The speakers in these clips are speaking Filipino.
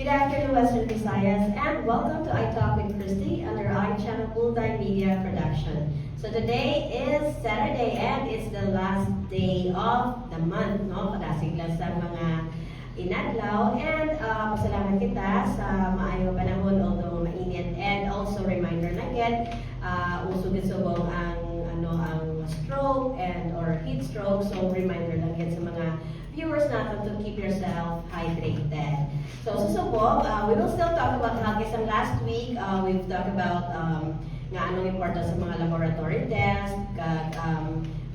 Good afternoon, Western Visayas, and welcome to I Talk with Christy under iChannel Multimedia Production. So today is Saturday and it's the last day of the month, no? Padasigla sa mga inadlaw and pasalamat kita sa maayong panahon although mainit and also reminder na again, usog-subong ang stroke and or heat stroke, so reminder lang yan sa mga viewers natin to keep yourself hydrated. So susubok, we will still talk about health kasi last week we've talked about nga anong importance sa mga laboratory tests,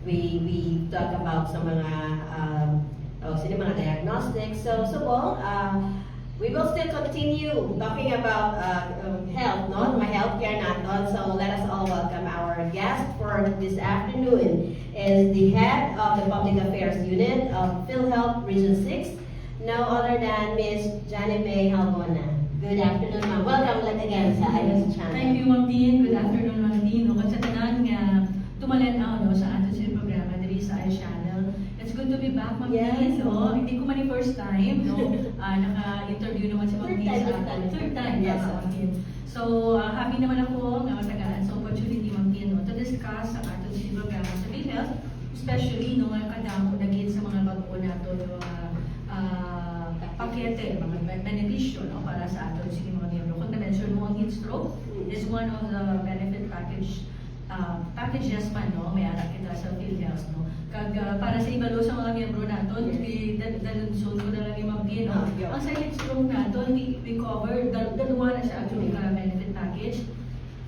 we talk about sa mga mga diagnostics. So subok, we will still continue talking about health, no? My healthcare natin. So let us all welcome our guest for this afternoon is the head of the Public Affairs Unit of PhilHealth Region 6, no other than Ms. Janet May Halbona. Good afternoon, ma'am. Welcome lang again sa IOS channel. Thank you, Ma'am Dean. Good afternoon, Ma'am Dean. Kasi tanan nga tumalan ako sa ato sa programa diri sa iChannel. It's good to be back, Ma'am Dean. No? Hindi ko man yung first time, no? Naka-interview naman si Ma'am Dean sa atin. Third time, yes, Ma'am Dean. So, happy naman ako na matagaan sa opportunity, Ma'am Dean, no, to discuss sa ato sa programa sa PhilHealth, especially no, nga kadamo naging sa mga bago nato yung pakete, mga benepisyo no, para sa ato sa mga miyembro. Kung na-mention mo, ang heat stroke is one of the benefit packages pa, no, may anak kita sa PhilHealth, no. Para sa ibalo sa mga miyembro natin, dalunsun ko na lang yung mga no. Ang sa heat stroke natin, we cover, dalawa na siya actually benefit package.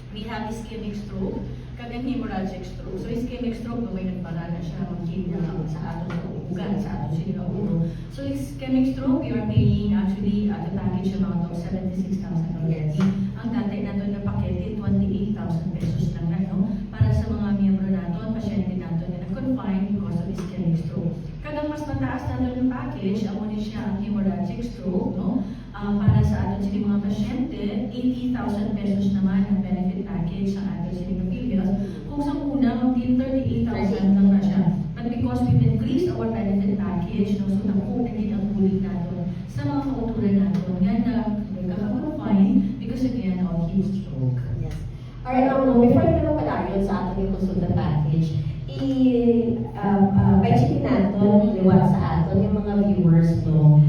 We have ischemic stroke, kagang hemorrhagic stroke. So ischemic stroke, may nagpara na siya magkita sa ato sa ugan, sa ato sa ulo. So ischemic stroke, we are paying actually at a package amount of 76,000 already. Ang dati natin na pakete, 28,000 pesos lang na, no? Para sa mga miyembro natin, pasyente natin na nag-confine because of ischemic stroke. Kagang mas mataas natin yung package, amo ni siya ang hemorrhagic stroke, no? Para sa atin sa mga pasyente, 80,000 pesos naman ang benefit package sa atin sa mga PhilHealth. Kung sa una, maging 38,000 lang na siya. But because we've increased our benefit package, no, so nakuha din ang bulig natin sa mga kautulan natin. Ganda, nagkaka-confine because again of heat stroke. Yes. Alright, before we go pala yun sa ating kusog na package, i-checkin natin, liwat sa atin yung mga viewers, no,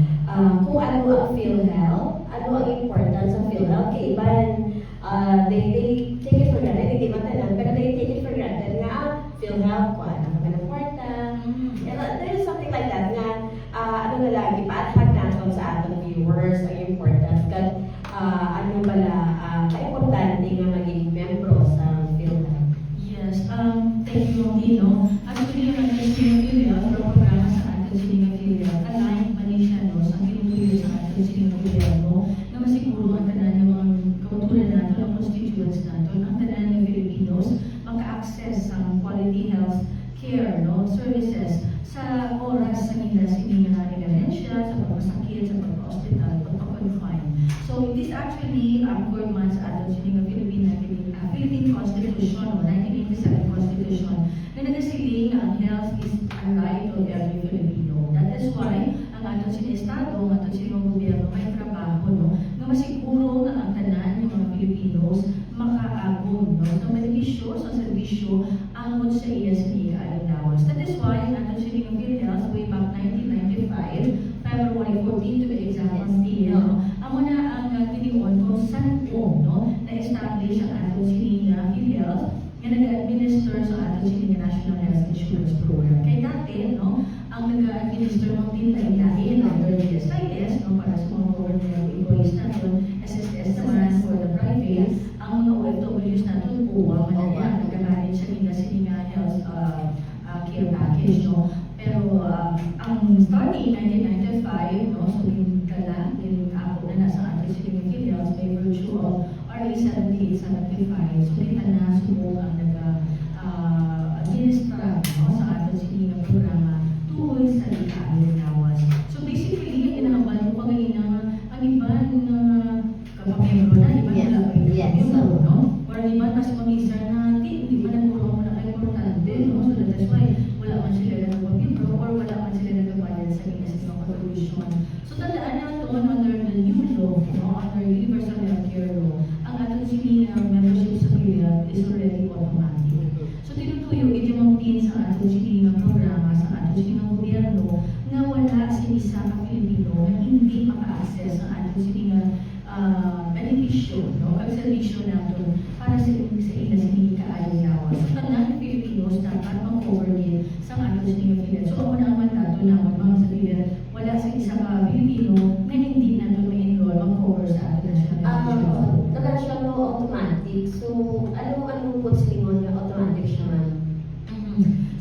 kung ano ang PhilHealth, ano ang importance ng PhilHealth. Kay iban, they take it for granted, hindi matanan, pero they take it for granted nga, PhilHealth, kung ano ka ng kwarta. There is something like that nga, ano na lagi, pa-attack natin sa ating viewers, ang importance. Kasi, ano pala, ka-importante nga maging membro sa PhilHealth. Yes, thank you, Dino. Actually, yung PhilHealth, ang programa sa atin sa PhilHealth, aligned man siya, no, sa pinutuloy sa atin sa PhilHealth, no, na masiguro ang tanan ng mga kautulan natin, ang constituents natin, ang tanan ng Filipinos, maka-access sa quality health care, no, services sa oras sa nila sa mga emerhensya, sa pagmasakit, sa pagpa-hospital, pagpa-confine. So, it is actually 4 months ato sa mga Philippine Constitution, 1987 Constitution, na nagasiling na ang health is a right of every Filipino. That is why, ang ato sa Estado, ang ato sa mga gobyerno, may trabaho, no, na masiguro na ang tanan ng mga Filipinos makaagong, no, sa benepisyo, sa serbisyo, angod sa iya sa iya alindawas. That is why, ang ato sa mga PhilHealth, way back 1995, February 14 to be exact, no, amo na ang tinion kung saan po, no, na-establish ang ato sa PhilHealth nga nag-administer sa ato sa National Health Insurance Program. Kaya dati, no, ang nag-administer ng lain-lain under DSIS, no, para sa mga government employees natin, SSS naman for the private, ang mga OFWs natin po, manaya, nag-manage sa nila sa health care package, no. Pero ang starting 1995, no, so yung dala, yung ako na nasa ato sa PhilHealth by virtue of RA 7875, so kita na sumo ang nag-administra, no, sa ato sa programa tuloy sa likaan nawas. So basically, yung inahaban ko kanina, ang iban kapamembro na, iban na kapamembro, no? Or iban mas mamisar na, hindi ba nagpuro mo na importante, no? So that's why wala man sila na kapamembro or wala man sila na kapayan sa contribution. So tandaan na ito under the new law kayo itimangkin sa ato sige nga programa sa ato sige nga gobyerno nga wala sa isa ka Pilipino nga hindi maka-access sa ato sige nga benepisyo, no? Ang servisyo nato para sa ila sige kaayaw. So tanan Pilipinos dapat mag-cover din sa ato sige nga PhilHealth. So ako naman nato naman mga sa PhilHealth, wala sa isa ka Pilipino nga hindi nato ma-enroll mag-cover sa ato national Naman siya no automatic. So, ano po silingon na automatic siya man?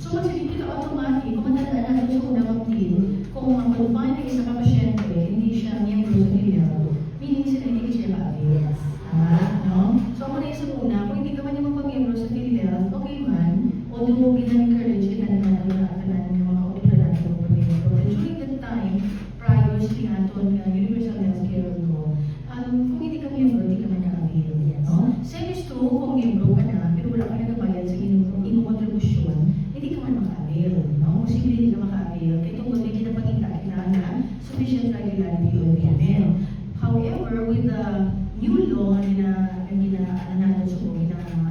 So, magsilipin ka automatic, kung matandaan natin sa unang magpil, kung mag-confine ka isa ka pasyente, hindi siya miyembro sa PhilHealth, meaning sila hindi siya ba-avail. Tama, no? So, ako na yung sa una, kung hindi ka man yung magpamiyembro sa PhilHealth, okay man, although ginag-encourage kita naman na nakatanan ng mga auditor natin ng pamiyembro. But during that time, prior sa aton Universal Healthcare ko, kung hindi ka miyembro, hindi ka man na-avail. No? Same is true, kung miyembro ka na, pero wala ka na nabayad sa inyong kontribusyon, hindi ka man maka-avail. No? Posible hindi ka maka-avail. Kaya itong hindi kita pagkita, kailangan na sufficient regularity on payment. However, with the new law na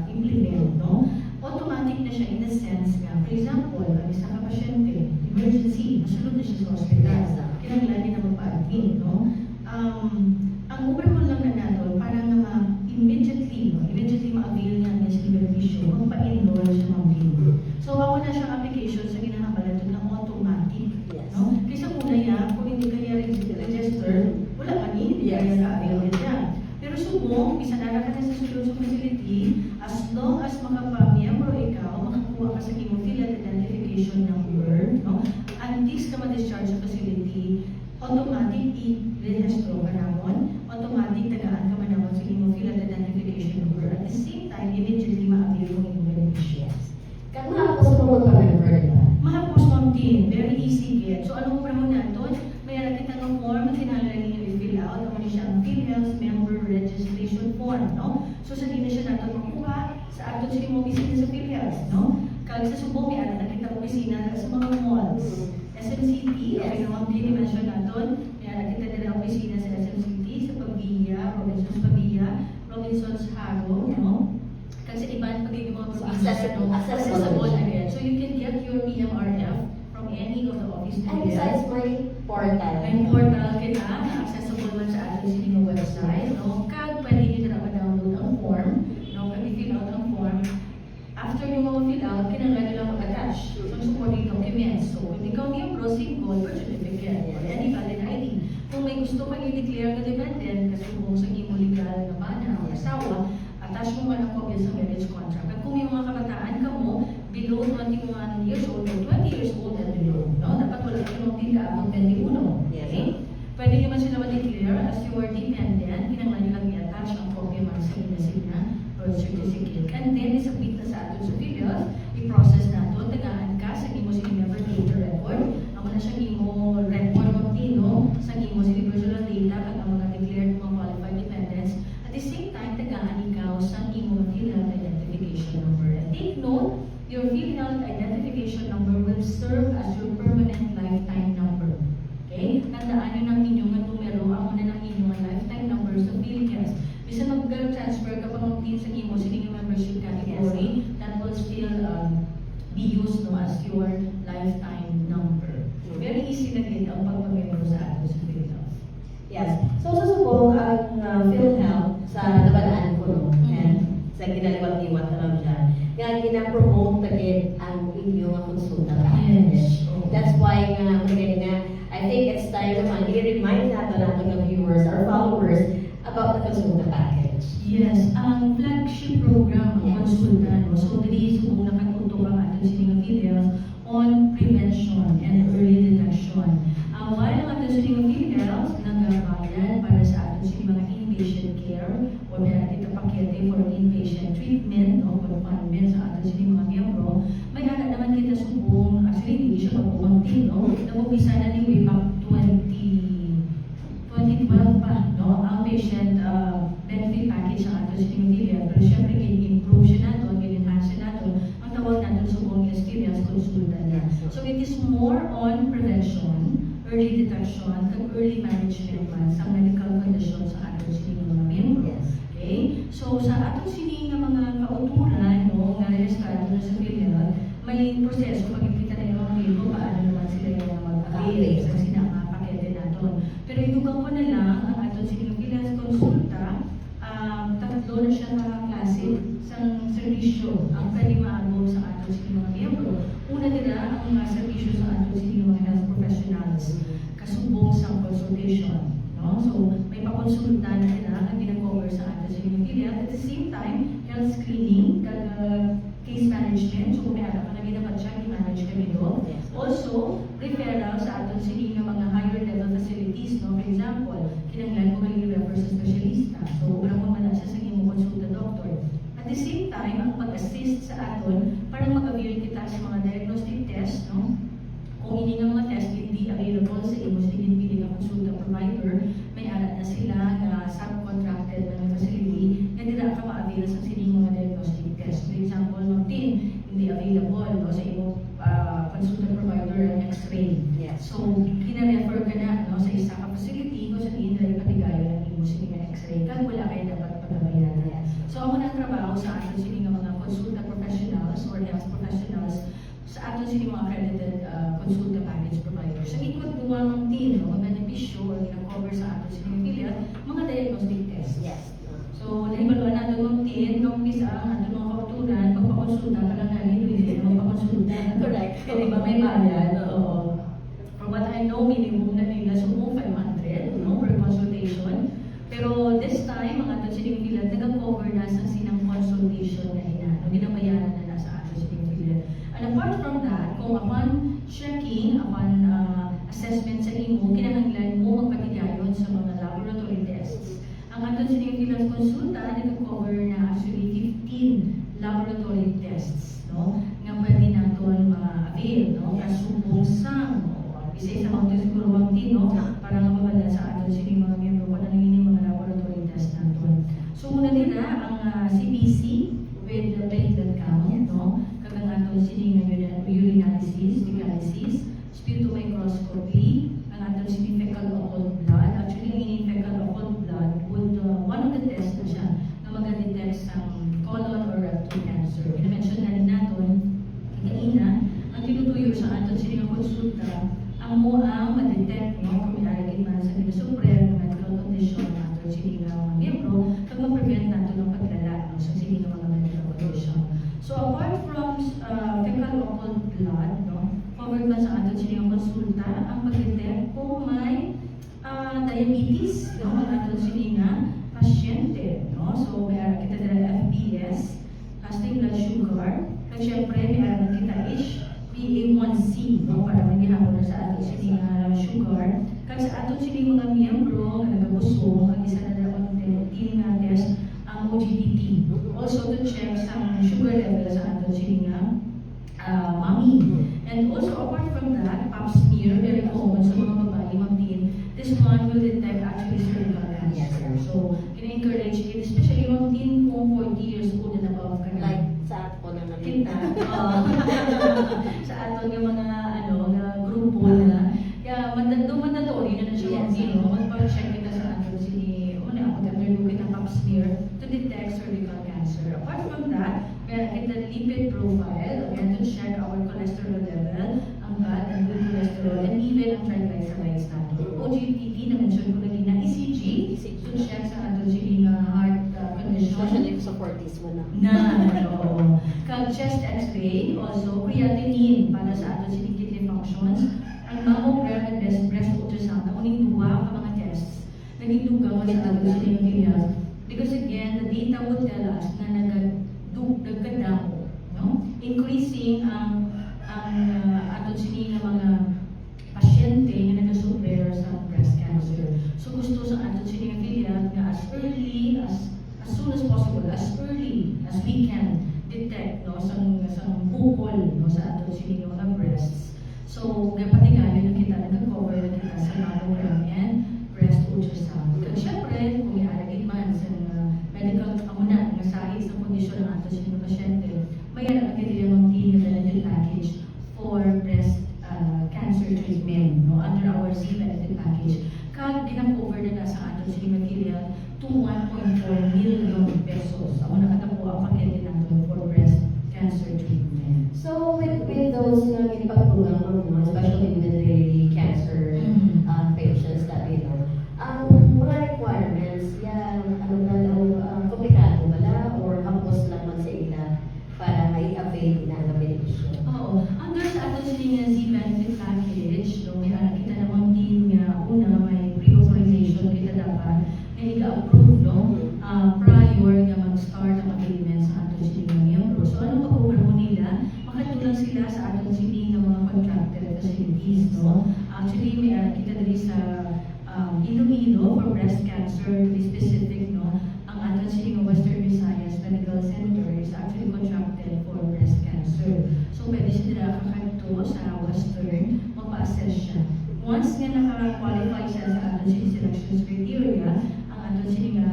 implement, no? Automatic na siya in the sense nga, for example, ang isa ka pasyente, emergency, masunod na siya sa hospital, kinanglan niya na magpa-admit, no? Ang overall lang na nato, para nga immediately ma-avail niya ang sa benepisyo, magpa-enroll siya mag-enroll. So, ako na siyang application sa ginahambalato ng automatic, no? Kaysa muna yan, kung hindi kaya register, wala pa hindi kaya ka-avail niya. Pero subong, bisa na ka na sa sulod sa facility, as long as makapamiyembro ikaw, makakuha ka sa PhilHealth identification number, no? Until ka ma-discharge sa facility, automatic i-rehistro ka namon, automatic tagaan ka man namon sa PhilHealth identification number. At the same time, immediately ma-avail mo yung beneficiaries. Kaya makapos mo mag-remember, di ba? Mahapos mo din, very easy get. So anong mo natin? Mayroon kita ng form na kinahanglan ninyo i-fill out. Ano niya ang PhilHealth Member Registration Form, no? So sa din na siya natin makuha sa ato sa imong opisina sa PhilHealth, no? Kag sa Subo, may anak nakita opisina sa mga malls. SMCT, okay naman pini-mention natin. May anak kita nila opisina sa SMCT, sa Pavia, Robinson's Haro, no? Kasi iba pagiging mga accessible again. So you can get your PMRF from any of the office And besides my portal. May portal kita, accessible man sa ating sining website. No? Kag pwede nyo na ma-download ang form. No? Kag i-fill out ang form. After nyo ma-fill out, kinanglan nyo lang mag-attach ng supporting documents. So kung ikaw miyembro, single, birth certificate, or any valid ID. Kung may gusto kang i-declare na dependent, kasi kung sa imo legal na mana o asawa, attach mo man ang copy sa marriage contract. At kung may mga kabataan ka mo, below 21 years old or 20 years old and below, no? Dapat wala ka nung din kaabot 21. Okay? Pwede nyo man sila ma-declare as your dependent, kinanglan nyo lang i-attach ang copy man sa inasina birth certificate. And then, isabit na sa atin sa PhilHealth, i-process na ito, tagaan ka sa imo sa member data record. Amo na siya imo record of Tino, sa imo sa personal data, kag ang mga declared mga qualified dependents. At the same time, tagaan ikaw sa imo PhilHealth identification number. And take note, your PhilHealth identification number will serve as your permanent lifetime number. Okay? Tandaan nyo ng inyong numero, amo na ng inyong lifetime number sa PhilHealth. Bisa mag-transfer ka pa ng team sa imo sa inyong membership category, that will still be used no, as your lifetime number. Very easy na din ang pagpamembro sa atin sa PhilHealth. Yes. So, susubong ang PhilHealth sa nabadaan ko, no? And sa ginaliwat-iwat na lang dyan. Nga gina-promote agad ang inyong konsulta package. That's why I think it's time naman i-remind natin ng viewers, our followers, about the konsulta package. Yes, ang flagship program ng konsulta, no? So, dili subong nakatutok ang ating siningang PhilHealth on prevention and early detection. While ang ating siningang PhilHealth nagabayan para sa ating siningang mga inpatient care o meron ito pakete for inpatient treatment o confinement sa ating siningang mga miyembro, may hana naman kita subong, actually hindi siya magpukunti, no? Nabubisa na ni way back 2012 pa, no? Ang patient benefit package ang ating siningang PhilHealth. Pero syempre, in-improve siya nato, in-enhance siya nato, ang tawag natin subong experience consultant na. So it is more on prevention, early detection, and early management man sa medical condition sa ating siningang mga miyembro. Okay? So sa ating siningang mga kauturan, no, na rehistrado na sa PhilHealth, may proseso pagkikita nila mga miyembro paano naman sila yung mag-avail sa sinakapakete natin. Pero inugang ko na lang ang aton sinipilas konsulta, tatlo na siya na klase sa servisyo ang pwede maagom sa aton sining mga miyembro. Una nila ang mga servisyo sa aton sining mga health professionals, kasubong sa consultation. No? So, may pakonsulta na nila ang ginag-cover sa aton sining mga at the same time, health screening, case management, so kung may alam ka na ginapat siya, i-manage kami doon. Also, referral sa aton sining mga higher level facilities, no? For example, kinanglan mo kayo refer sa specialista. So, wala mo man siya sa imo konsulta doctor. At the same time, ang pag-assist sa aton para mag-avail kita sa mga diagnostic test, no? Kung ini nga mga test hindi available sa imo sa pinili nga konsulta provider, may alat na sila na subcontracted na facility na dila ka ma-avail sa sining mga diagnostic test. For example, magtin hindi available no, sa imo consultant provider ang X-ray. Yes. So, kina-refer ka na no, sa isa ka facility kung sa dahil patigayo ng imo sa mga X-ray kag wala kayo dapat pagabayaran. Yes. So, ang mga trabaho sa aton sini nga mga consultant professionals or health professionals sa aton sini mga accredited consultant package providers. Sa ikot duwa ng team, no, mga benepisyo or gina-cover sa aton sini affiliate, mga diagnostic tests. Yes. So, nahibaluan natin ng team, nung isa, ang aton mga kauturan, magpakonsulta ka lang namin, hindi magpakonsulta. Correct. Kaya ba may bayad? Oo. From what I know, minimum na nila sumo 500 no, per consultation. Pero this time, ang aton sining affiliate, nag-cover na sa sinang consultation na ina. No, ginabayaran na sa aton sining affiliate. And apart from that, kung upon checking, upon assessment sa imo, kinahanglan mo magpatigayon sa mga laboratory tests. Ang aton sining affiliate konsulta, nag-cover na actually 15 laboratory tests, no? Nga pwede naton ma-avail, no? Kasubong sa, isa sa mga siguro magti, no? Para nga mabala sa aton sining mga miyembro kung ano yung mga laboratory test naton. So, una nila, ang CBC with the platelet count, no? Kagang aton sining urinalysis, fecalysis, sputomicroscopy, ang aton sining fecal occult blood. Actually, ang fecal occult blood would, one of the tests na siya na mag-detect sa colon or rectal cancer. Ina-mention na rin natin, kikaina, ang tinutuyo sa aton sining konsulta, ang mo ang ma-detect, no, kung ilalagay man sa nila-supreme medical condition ng aton sining mga miyembro, kag ma-prevent natin ng paglala no, sa sining mga medical condition. So, apart from fecal occult blood, no, covered man sa aton sining konsulta, ang pag-detect kung may diabetes, no, ang aton sining pasyente, no? So, may araw kita nila FBS, fasting blood sugar, at syempre, may araw kita HbA1c, no? Para magihapon na sa aton sining sugar. Kasi sa aton sining mga miyembro na nagabusong, ang isa na dapat ng test, ang OGTT. Also, to check sa sugar level sa aton sining mami. And also, apart from that, pap smear, very common sa mga babae, magtin, this one will detect actually cervical cancer. So, kina-encourage it, especially magtin kung 40 years old and above ka na. Like sa ato na Kita. nalita. Sa aton yung mga na grupo na kaya mandatory na siya Yes. magpa-check kita sa aton sini ako after kita pap smear to detect cervical cancer. Apart from that, meron kita lipid profile, again to check our cholesterol level, ang bad and good cholesterol, and even ang triglycerides natin. OGTT na mention ko lagi na ECG to check sa aton sini heart condition. Especially sa 40s mo na. Oo. Kag chest x-ray, also creatinine para sa aton sining kidney functions. Ang mammogram and breast ultrasound, ang uning duwa ka mga tests. Nagdugang sa aton sining health. Because again, the data would tell us na nagkadamo, no? Increasing ang aton sining mga pasyente nga nagasuffer sa breast cancer. So gusto sa aton sining affiliate nga as early as soon as possible, as early as we can detect no sa bukol no sa aton sining mga breasts. So gapatingayon kita nagka-cover na kita sa mammogram and breast ultrasound. Kag syempre kung iaragin man sa medical amuna nga sahig sa kondisyon ng aton sining pasyente, may ara kita yung benefit package for breast cancer treatment no under our C benefit package. Kag gina-cover na sa aton sining material to 1.4 million pesos. Ako nakatapo ang pakete natin for breast cancer treatment. So, with those na ipagpulang, especially with the cancer patients that we know. Ang mga requirements, yan, ano ba daw, komplikado ba or hapos lang man sa ila para i-avail na ang benepisyo? Oo. Ang doon sa ato siya nga Z-Benefit Package, no, may kita namang din nga, una, may pre-authorization kita dapat na i-approve, no, prior nga mag-start ang agreement sa ato siya nga miyembro. So, ano mapupunta nila? Makatulong sila sa ato siya nga mga contracted facilities, no? Actually, may kita dali sa Iloilo for breast cancer, to be specific, no? Ang ato siya nga Western Visayas Medical Center is actually contracted for breast cancer. So, pwede sila kakato sa Western, magpa-assess siya. Once nga naka-qualify siya sa ato siya selection criteria, ang ato siya nga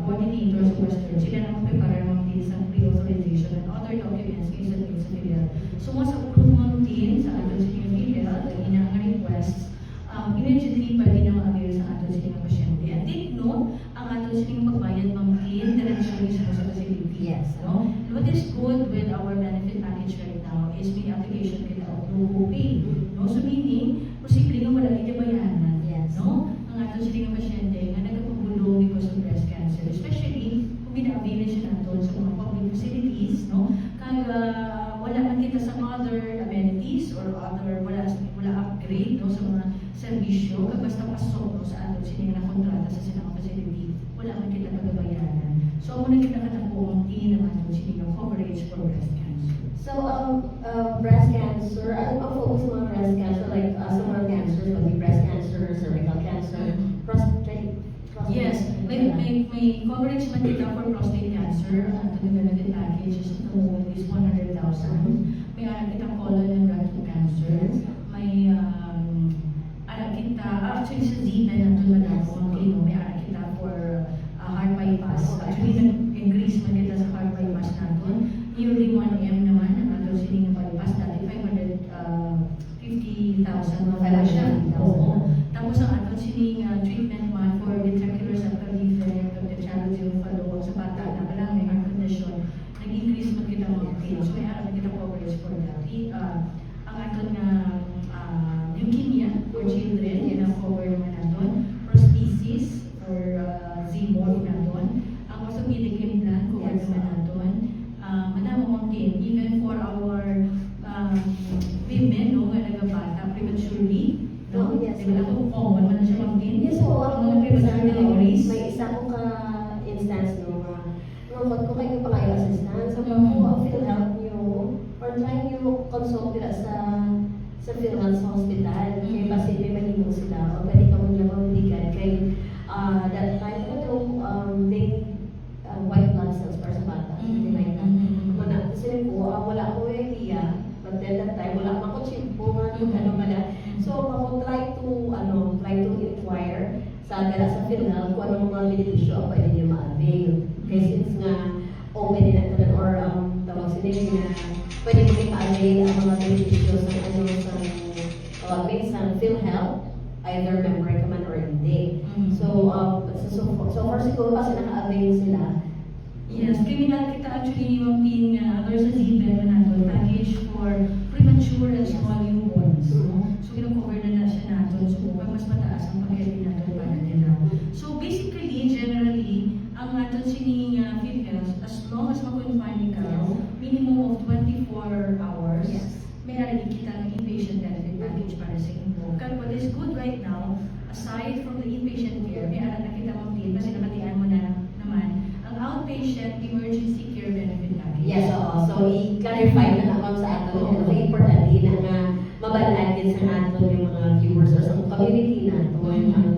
coordinator sa Western, sila na mag-prepare ng sa pre-authorization and other documents sa PhilHealth. So, once approve mo din sa ato siya nga PhilHealth, ang inang requests, immediately pwede na mag-avail sa ato siya nga pasyente. And take note, ang ato siya nga pagbayad mag-in directly sa facility. Yes. No? What is good with our benefit package right now is may application kita of no pay. No? So meaning, posible nga wala kita bayaran. Yes. No? Ang ato siya nga pasyente nga nagkapagulong because of breast cancer. Especially, kung gina-avail siya nato sa mga public facilities, no? Kag wala man kita sa other amenities or other, wala upgrade, no? Sa mga serbisyo, kag basta pasok, no? Sa ato siya nga kontrata sa silang facility, wala man kita pagabayaran. So, ako na kita katapong din naman ito siya nga coverage for breast cancer. So, breast cancer, ano ang focus ng mga breast cancer? Like, sa mga cancers, like breast cancer, cervical cancer, prostate. Yes, may coverage man kita for prostate cancer. Ang ating benefit package is ito is 100,000. May anak kita colon and rectal cancer. May anak kita, actually sa Z-Ben natin manapon, may anak kita for heart bypass. Actually, nag-increase man kita sa heart bypass natin. Nearly 1M naman ang ato sining bypass. Dati 550,000 na pala siya. Oo. Tapos ang ato sining treatment man for ventricular septal defect of the child yung follow sa bata na pala may heart condition, nag-increase man kita mga claims. So, may alam kita coverage for that. Ang ato nga leukemia for children, yun ang cover naman natin. Prosthesis for Z-Morph natin. Ang orthopedic implant, cover naman natin. Madama mong din, even for our women, no, nga nagabata prematurely, no? Yes. Diba ito, common man na siya mong din. Yes, so, Ang mga premature deliveries. may isa kong ka-instance no, nungkot ko kayo pa kayo assistance, so kung PhilHealth nyo, or try nyo consult nila sa PhilHealth sa hospital, kaya kasi may mahimo sila, o pwede ka mong lang mabigan, kay that time ko they white blood cells para sa bata, hindi na ito. Kasi ko, wala ko idea, but then that time, wala akong chimpo, ano pala. So, ako try to inquire sa PhilHealth kung anong mga benepisyo ang pwede niyo ma-avail. Kasi since nga, open din natin or tawag sila na pwede mo rin ma-avail ang mga benepisyo sa PhilHealth, either member ka man or hindi. So far siguro kasi naka-avail sila. Yes, criminal kita actually yung team there's a Z-Ben na nato, package for premature and small newborns. No? So, kino-cover na siya nato. So, pag mas mataas ang pag-healthy nato para nila. So, basically, generally, ang ato sining PhilHealth, as long as ma-confine ikaw, minimum of 24 hours, may narinig kita ng inpatient benefit package para sa inyo. But what is good right now, aside from the inpatient care, may alam na kita mong team kasi nakatian mo na naman, ang outpatient emergency care benefit package. Yes, oo. So, i-clarify na naman sa ato. Importante na nga mabalaan din sa ato yung mga viewers or sa community na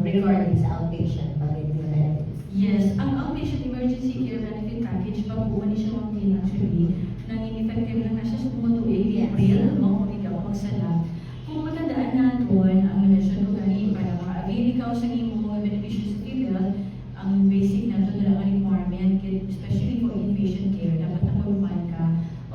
regarding sa outpatient benefits. Yes, ang outpatient emergency care benefit package, bago ni siya mong team actually, nanging effective na nga siya sa tumutuig, April, kung ikaw magsala. Kung matandaan natin, ang mention ko ganin para ma-avail ikaw sa iyong mga beneficiaries sa PhilHealth, ang basic na ito na ang requirement, especially for inpatient care, dapat na-confine ka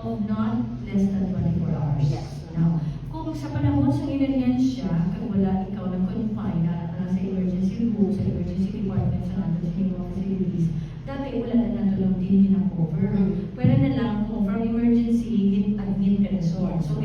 of not less than 24 hours. Yes. Now, kung sa panahon sa emergensya, kung wala ikaw na-confine na sa emergency room, sa emergency department, sa natin sa mga facilities, dati wala na nato lang din pinakover. Pwede na lang kung from emergency, admit ka na so. So,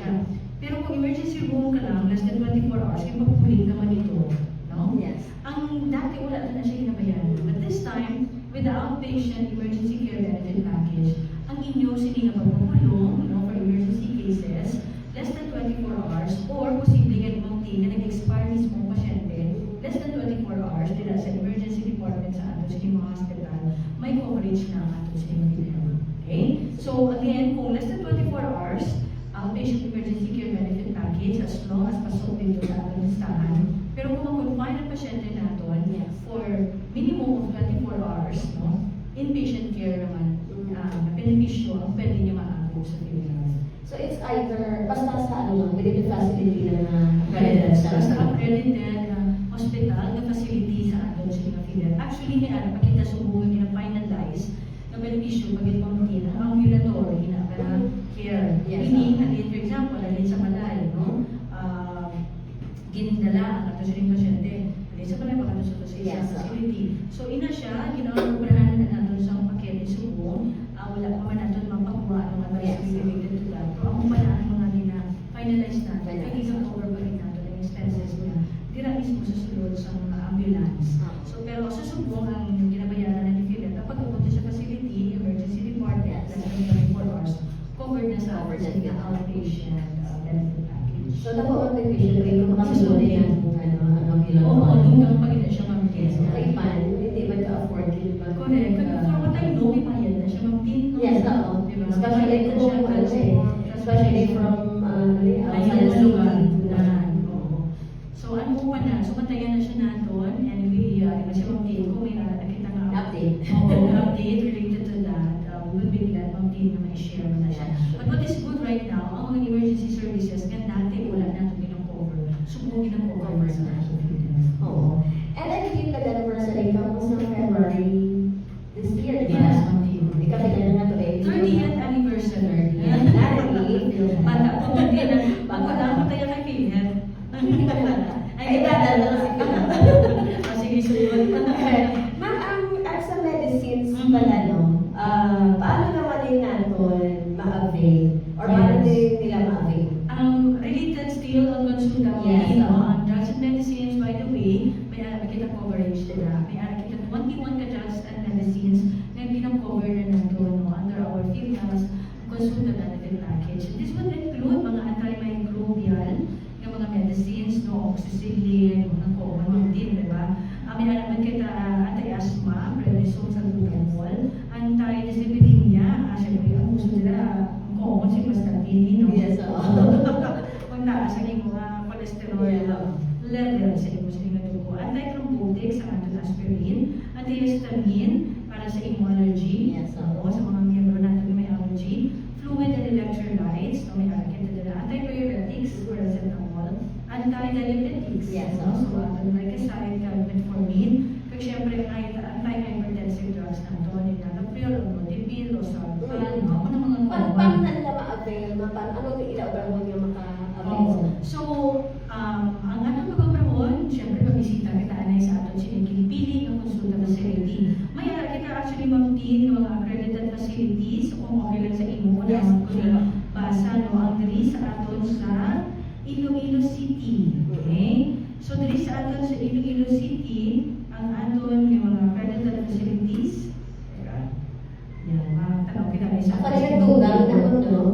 siya. Pero kung emergency room ka lang, less than 24 hours, yung pagpuling naman ito, no? Yes. Ang dati wala na siya ginabayaran. But this time, with the outpatient emergency care benefit package, ang inyo sininga pagpupulong, no, for emergency cases, less than 24 hours, or posible yan mong na nag-expire mismo ang pasyente, less than 24 hours, dila sa emergency department sa ato sa mga hospital, may coverage na ang ato sa mga. Okay? So again, kung less than 24 hours, outpatient emergency care benefit package as long as pasok dito sa ating listahan. Pero kung mag-confine ang pasyente natin for minimum of 24 hours, no, inpatient care naman, benepisyo ang pwede niya maabot sa Pilipinas. So it's either, basta sa ano, within the facility na Accredited. Basta accredited hospital na facility sa atin sa mga Pilipinas. Actually, may ano, pagkita subukan nila finalize na benepisyo pag ipamatin ang ambulatory na care. Yes. Meaning, alin, for example, alin sa Malay, no? Ginindala ang ato sa ring pasyente. Alin sa Malay, baka sa Yes, facility. So, ina siya, ginagawa na natin sa pakete subo. Wala pa man natin mapakuha ng mga related to that. Pero ang panaan mga nila, finalize natin. Pwede sa cover pa rin natin ang expenses niya. Tira mismo sa sulod sa mga ambulance. So, pero susubong ang ginabayaran na ni Philip. Kapag pupunta sa facility, emergency department, less than 24 hours, covered na sa outpatient benefit package. So, nakuha ang patient rate kung makasunod yan kung ano, Oo, hanggang pag hindi siya mag-guess. Okay, fine. Hindi ba ka-afford yun ba? Correct. For what I know, may bayad na siya mag-tin. Yes, oo. Diba? Especially kung ano especially from Ayun sa lugar. Oo. So, ano po pa na? So, matayan na siya natin and we, di ba siya mag-tin kung may nakita nga Update. update related to that. We will be glad mag-tin na may share na siya. But what is good right now, ang mga emergency services, kan dati wala na ito pinang-cover. Subong pinang-cover sa ating Pilipinas. Oo. And I believe that anniversary comes ng February this year, di ba? Yes, ma'am. Ikakilala na to eh. 30th anniversary. Bata ko hindi na. Pag wala ko tayo kay Philip. Ay, dadalo na si Sige, sumunod. Ma'am, ang sa medicines pala, no? Paano naman din natin ma-avail? Or paano din nila ma-avail? Related still on consulta Yes, on drugs and medicines, by the way, may kita coverage nila. May kita 21 ka drugs and medicines na pinang-cover na nato under our FIFAS consulta benefit package. This would include mga antimicrobial na mga medicines, no, oxycillin, mga common din, di ba? May alaman kita anti-asthma, prednisone sa glutamol, anti-dyslipidemia, syempre ang gusto nila, common si Mastatini, no? Yes, oo. Kung naasa yung mga cholesterol level sa imo sa mga dugo. Anti-thrombotic sa anti-aspirin, antihistamine para sa immunology, Yes, o sa mga miyembro natin na may allergy, fluid and electrolytes, may nakakita nila, antidiuretics, paracetamol, anti-diabetics, Yes, no? So, glycoside, metformin, kag syempre anti-hypertensive drugs na ito, nila, napriolonotipin, losartan, no? Ano mga Paano na nila ma-avail? Ano yung ilaw-ilaw niya maka-avail? So, ang anong pagkaroon, syempre pag-bisita kita anay sa aton sinigilipili ng konsulta facility. May kita actually mag-tin ng mga accredited facilities kung okay lang sa imo. Yes. Naman ko na basa no, ang diri sa aton sa Iloilo City. Okay? So, diri sa aton sa Iloilo City, ang aton yung mga accredited facilities. Yan, tanaw kita may sa Ako rin nagtugang na ako, no?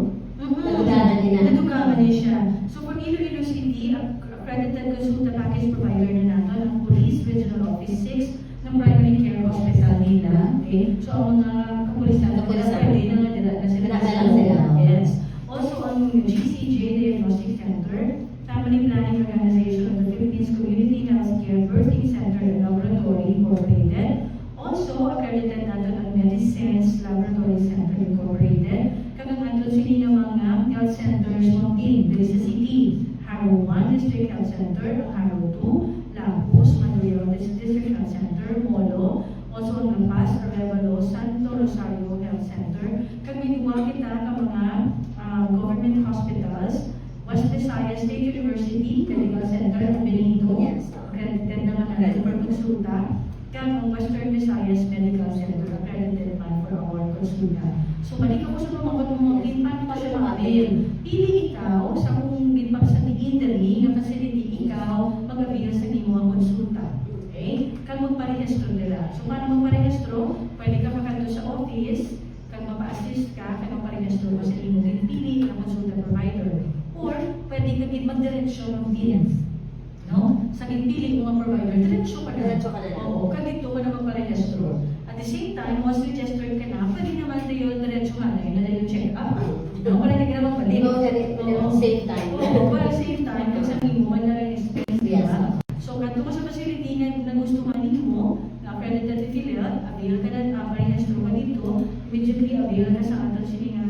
Naduganan din na. Naduganan din siya. So, for Iloilo City, accredited consulta package provider na natin, ang Police Regional Office 6 ng Primary Care Hospital nila. Okay? So, ang mga kapulisan, pwede na na sila. Nadalang sila. Yes. Also, ang GCJ Diagnostic Center, Family Planning Organization of the Philippines Community Healthcare Birthing Center and Laboratory Incorporated. Also, accredited natin ang Medicines Laboratory Center Incorporated. Kagang natin sila ng mga health centers ng diri sa city. Haro 1 District Health Center, ang Haro 2, Lagos, Mandaluyong District Health Center, Molo, also ang La Paz, Arevalo, Santo Rosario Health Center. Kagmituwa kita ng mga government hospitals, West Visayas State University, Medical Center, at Benito. Yes. Accredited naman natin for konsulta kang ang Western Visayas Medical Center accredited man for our konsulta. So balik ako sa mga paano pa siya mag-avail. Pili ikaw sa kung ginpap sa tigindali nga facility ikaw mag-avail sa mga konsulta. Okay? Kang magparehistro nila. So paano magparehistro? Pwede ka makanto sa office, kang mapa-assist ka, kang magparehistro mo sa imong pili ng konsulta provider. Or pwede ka din magdiretsyo ng DNS. No? Sa pili mo mga provider, diretsyo ka na. Diretso ka na lang. Oo, kagito ka na magparehistro. At the same time, once registered ka na, pwede naman na yun, diretso ka na yun, na yung check-up. No? Wala na ginawang balik. Hindi mo ganit, save time. Oo, para save time, kung sa mo, na rin expense, di Yes. ba? So, kanto ka sa facility na gusto man mo, na accredited affiliate, avail ka na, parehistro ka dito, immediately avail ka sa ato sining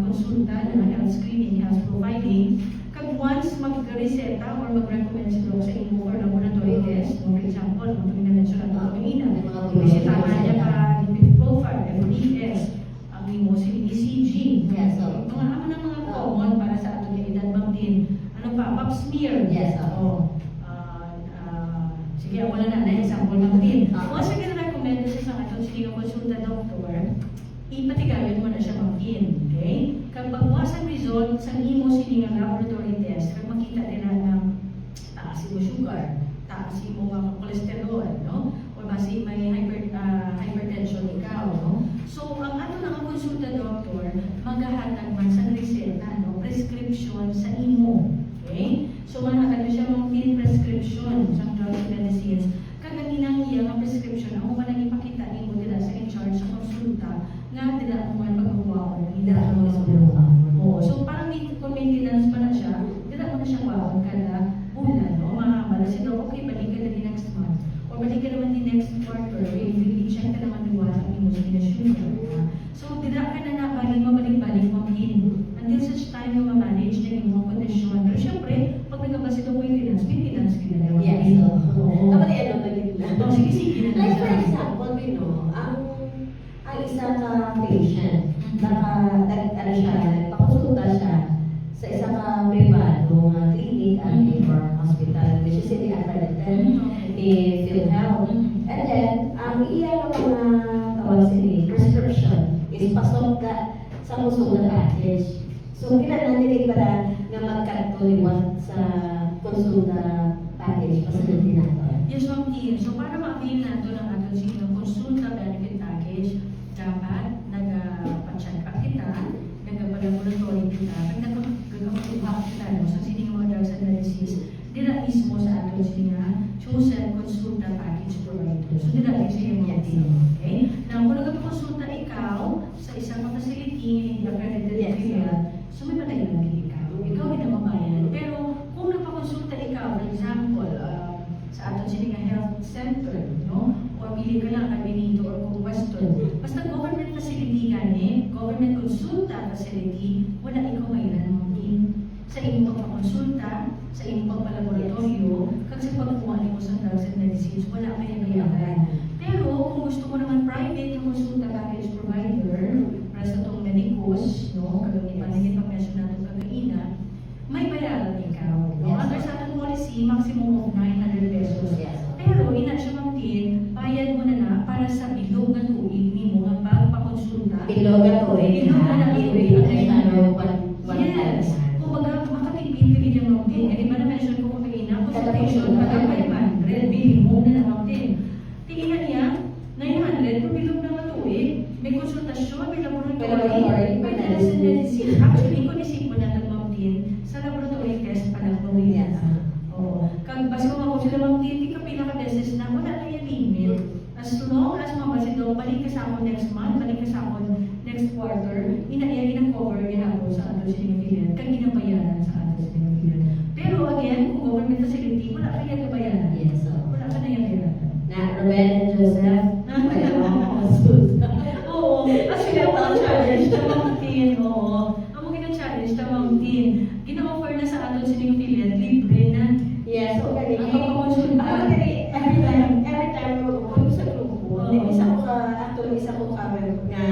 konsulta, na health screening, health providing. Kag once mag-reseta or mag-recommend sila sa imo for laboratory test, no? For example, kung pinag-mention nato kanina, bisitahan niya ka lipid profile, FDS, ang imo si ECG. Yes, so. Mga ano na mga common para sa ato ni edad bang din. Ano pa, pap smear. Yes, Oo. Sige, wala na example lang din. Once ka na-recommend siya sa ato, sige ang konsulta doktor, ipatigayon mo na siya mag-in. Okay? Kapag wasan result sa imo sining laboratory test, kag makita nila na taas imo sugar, taas imo cholesterol, no? O basi may hypertension ikaw, no? So, ang ano na ang konsulta doktor, maghahatag man sa reseta, no? Prescription sa imo. Okay? So, maghahatag siya mga prescription sa drugs and medicines. Kaganinang iya ang prescription, ako man ang ipakita nimo nila sa in-charge sa konsulta, nga nila mo man pagkukuha ng hindi na mo sa Oo. So, parang kung maintenance pa na siya, nila mo na siya kuha kada bulan, no? Mahamala sila, okay, balik ka na din next month. Or balik ka naman din next quarter, i-check ka naman yung wala ang sa sugar. So, dila ka na balik, mabalik-balik, mamhin. Until such time yung ma-manage na yung mga kondisyon. Pero syempre, pag nagkabas ito maintenance ka na naman. Yes, so. Oo. Dapat i-ano ba nila? Oo, sige. Like for example, ang isa ka patient, nagpakonsulta siya sa isa ka privado nga clinic at or hospital, which is in the accredited in PhilHealth. And then, ang iya ng mga tawag sila, prescription is pasok ka sa konsulta package. So, kailangan nila para na magkatuliwan sa konsulta package facility natin. Yes, Ma'am Ian. So, para ma-avail nato ng ating silang konsulta benefit package, dapat nag-check up kita, nag-laboratory kita, nag-kuha kita sa sining mga drugs and medicines, dila mismo sa ating silang chosen konsulta package provider. So, dila mismo yung mga okay? Now, kung nag-konsulta ikaw sa isang facility, accredited affiliate, so may patayin lang ikaw. Ikaw ay namabayan. Pero, kung napakonsulta ikaw, for example, sa ating sining health center, no? O pili ka lang kay Benito or kung Western. Basta government facility gani, government consulta facility, wala ikaw mailan din sa inyong pagpakonsulta, sa inyong pagpalaboratorio, kag sa pagkuha mo sa drugs and medicines, wala kayo bayaran. Pero kung gusto mo naman private yung consulta package provider, para sa itong medicos, no? Kag ni paningin pag-mention natin kagaina, may bayaran ikaw. No? Under sa ating policy, maximum of 900 pesos. Yes. Pero ina siya din, bayad mo na para sa bilog na tuig ni mo ang pagpakonsulta. Bilog na tuig. Bilog na tuig. Yes. Kung baga, makatipid ka din yung din. Di ba na-mention ko kung ina, consultation, pag 500, bilog na naman din. Tingin na niya, 900, kung bilog na tuig, may konsultasyon, may laboratory, may medicine medicine. Actually, kung isip mo na din, sa laboratory test pa lang tuwing yan. Oo. Kag basta kung ako sila magtiti ka pinaka-beses na, wala na yung limit. As long as mabasid daw, balik ka sa ako next month, balik ka sa ako next quarter, ina-cover yun ako sa ato silang affiliate, kag ginabayaran sa ato silang affiliate. Pero again, kung government facility, wala ka yung bayaran. Yes, so. Wala ka na yung bayaran. Na Ruben and Joseph, wala mo Oo. Actually, ako ang challenge na mag-tin. Oo. Ang mga challenge na mag-tin. Gina-offer na sa ato silang affiliate, libre na. yes, so kani Ang pagpakonsulta. every time mo sa grupo, isa ko ka nga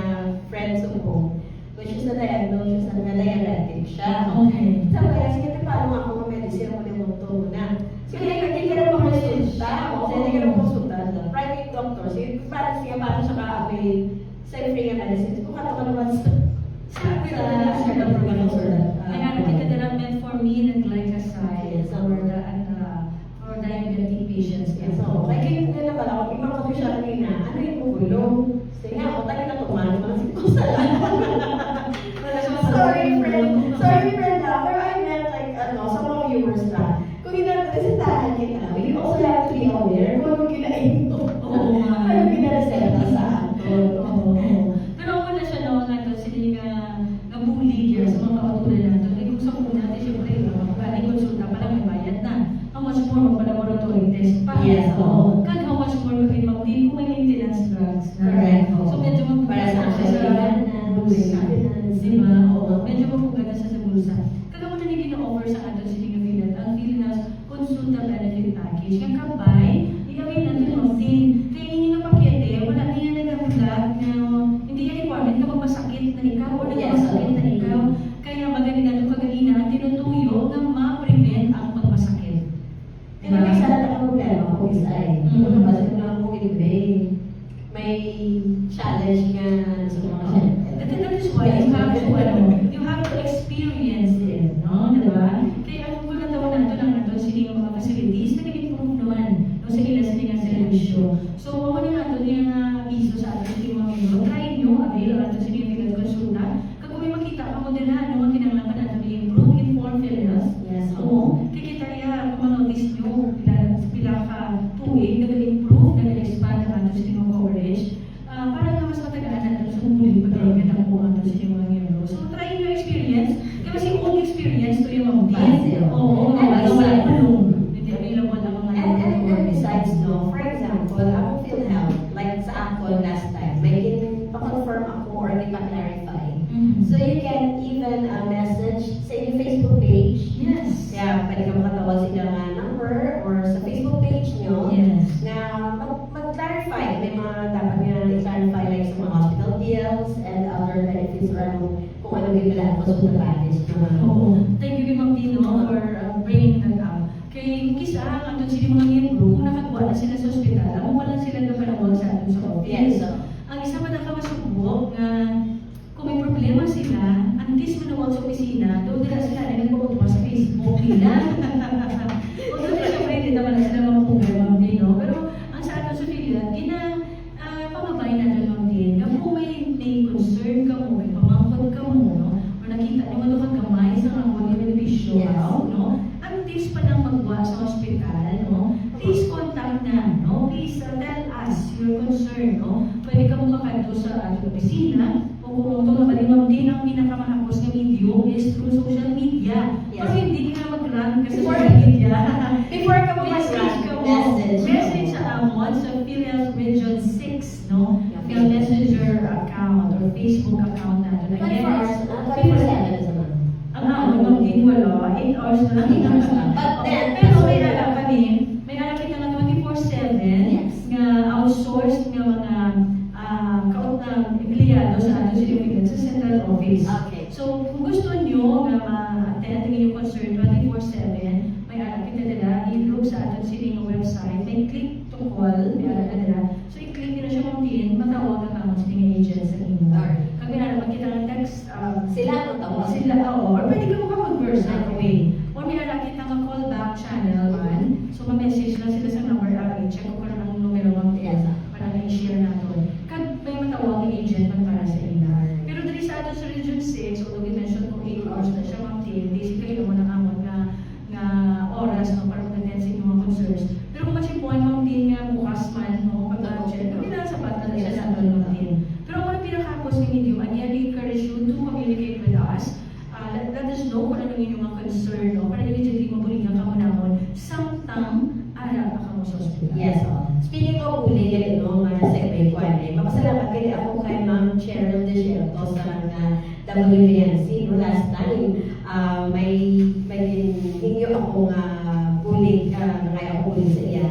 friends ko, which is na-diagnose na diabetic siya. Okay. Sabi kaya, sige, paano ako mag-medicine mo na mo to na. Sige, hindi ka na makonsulta. Sige, hindi ka na makonsulta. medicines. Kung kato ka naman sa meant for me and glycoside for diabetic patients. So, kaya kayo nila pala, kung ibang ko siya kanina, ano yung gulong? Sige nga, ako tayo na tumano, malasip ko sa Sorry, friend, pero I meant like, sa mga viewers lang. Kung hindi natin resetahan kita, we also have to be aware kung ano kinain ko. Ano kinareseta sa atin. Pero ako na siya noon, sila nga-bully here sa mga katulad natin. Kung sa una natin, siyempre, magaling konsulta pa lang may bayad na. How much more mag-laboratory test pa? Yes, oo. Kag how much more mag-ibang kung may maintenance drugs na. Correct. So medyo Para sa bulsa. Diba? Oo. Medyo mapuganan siya sa bulsa. Kag ako na ni gina-offer sa ato sa Tingabilan, ang Pilipinas Consulta Benefit Package. Yung kabay, ilagay natin ang sin. Kaya hindi nga pakete, wala na yan nag-vlog na hindi yan requirement kapag masakit na ikaw o nagmasakit na ikaw. Kaya magaling na ito kaganina, tinutuyo na ma-prevent ang pagmasakit. Pero may isa na problema kung isa eh. Kung nabasa ko lang kung may challenge nga sa mga pasyente. That is why you have to experience it, no? Diba? Kaya ang maganda nato lang nato sila mga facilities na nag-improve naman no, sa ilas nga servisyo. So, ako na nato yung iso sa ato sila mga minuto. Try nyo, avail ato sila yung konsulta. Kag kung may makita ka mo din na, ano, kinanglapan nato i-improve, inform Philippines. Yes. Oo. Kikita niya, kung ma-notice nyo, pila ka tuwing, nag-improve, nag-expand ang ato sila mga coverage. Para nga mas matagaan natin sa muli pag-ibig na po ang sa mga ngero. So, try your experience. Kasi old experience to yung mga Base. Oo. And Wala tulong. Hindi available ang mga And besides, no, for example, ako feel health, like sa ako last time, may pa-confirm ako or pa-clarify. So you can even message sa inyong Facebook page. Yes. Kaya pwede ka makatawag sila nga number or sa Facebook page nyo Yes. na mag-clarify. May mga dapat nga i-clarify like sa mga hospital bills and other benefits or kung ano yung bilang ko sa package naman. Oo. Thank you, Ma'am Dino, for bringing that up. Kaya kisa, andun sila mga miyembro, kung nakagawa na sila sa ospital, ako pa lang sila na panawag sa atin sa office. Yes. Ang isa man nakamasubok na kung may problema sila, antes manawag sa opisina, doon nila sila na nagpapagawa sa Facebook nila. Although, siyempre, hindi naman sila mga problema, Dino. Pero, ang sa atin sa Pilipinas, pamabay na doon din, na kung may concern ka mo, may pamangkot ka mo, no? O nakita nyo ano kang gamay sa mga benepisyo, Yes. no? Antes pa lang magwa sa ospital, no? Please contact na, no? Please tell us your concern, no? Pwede ka mo kakado sa ating opisina, o kung ito naman din ang pinakamahapos na medium is through social media. Yes. Pero hindi ka mag-run ka sa social media. Before ka mo Message ka mo. Message sa Amon sa PhilHealth Region 6, no? Yung Messenger account or Facebook account natin. Again, 24/7 naman. ang Amon ng din wala, 8 hours na lang. 8 hours lang. But then, Pero may alam pa din, may alam kita nga 24/7 Yes. nga outsourced nga mga kaut na empleyado sa ato sa Philippines sa central office. Okay. So, kung gusto nyo nga ma-attend ang inyong concern 24/7, may alam kita nila, i-look sa atin silang website, may click to call, may alam ka nila. So, i-click nyo na siya kung din, matawag ka kamo sa mga agents sa inyo. Alright. Kami na naman kita ng text, Sila ang tawag. sila, or pwede ka mag-converse right away. Or may alam kita ng callback channel man. So, ma-message lang sila sa number, i-check ko lang ang numero ng Yes. para na-share natin. Kag may matawag ng agent man para sa ina. Pero dali sa ato sa Region 6, although we mentioned kung 8 hours na siya mag-team, basically naman ang amon nga oras no, para mag-attend sa inyong mga concerns. Pero kung masipuan mo din nga bukas man, no, pag-budget, kami na sapat na siya sa ato ng team. Pero kung ang pinakapos ng medium, again, we encourage you to communicate with us. Let us know kung ano yung inyong mga concern, no, para immediately mabulingan ka mo namon, samtang ara ka mo sa hospital. Yes. Speaking of uli, ganit no, mga segment ko ay mapasalamat kaya ako kay Ma'am Cheryl De Sierto sa WVNC. No, last time, may hinyo ako nga bullying, nga ako bullying sa iya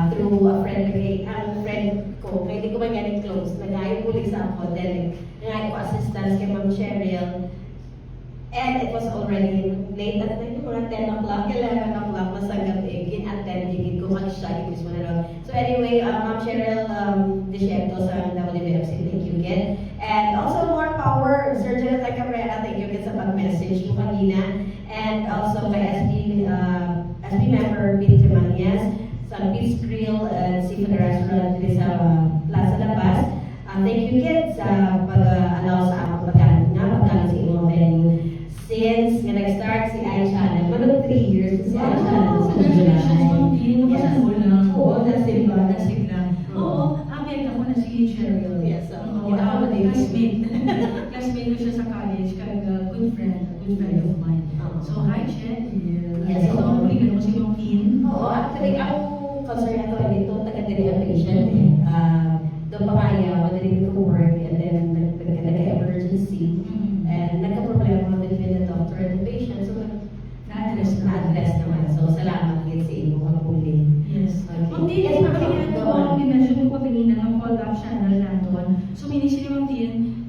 through a friend, ang friend ko, kaya hindi ko man ganit close, nag-ayaw bullying sa ako, then nag-ayaw ko assistance kay Ma'am Cheryl. And it was already late at night, mga 10 o'clock, 11 o'clock, masang gabi, in-attend, higit ko mag-siya, mismo na lang. So anyway, Ma'am Cheryl, Diciento sa WBFC. Thank you, Kid. And also more power, Sir Jonathan Cabrera. Thank you, Kid, sa pag-message mo kanina. And also kay SB member Pete Temanias sa Pete's Grill and Seafood Restaurant dito sa Plaza Labas. Thank you, Kid, sa pag-allow sa akong pagkain sa inyong venue. Since nga nag-start si iChannel, mga 3 years si iChannel. Congratulations, Ma'am Tin. Mapasal lang. Oo, nasigla. Nasigla. Oo, amin ako na si Cheryl. Yes, Oo, ako classmate. Classmate ko siya sa college, kaya good friend of mine. So, hi, Che. Yes, so, oo. kuligan mo si Ma'am Tin. Oo, actually, ang concern ako dito, taga-diri ang patient. Doon pa kaya, madaling ko work, and then nagka-emergency. And nagka-problema with the doctor and the patient. So, na-address naman. So, salamat din sa inyo kung huli. Yes. Okay. Ma'am Tin, Yes, ma'am. pakinggan Go ko, on. minention ko pa kanina ng call-up channel natin. So, minisili Ma'am Tin,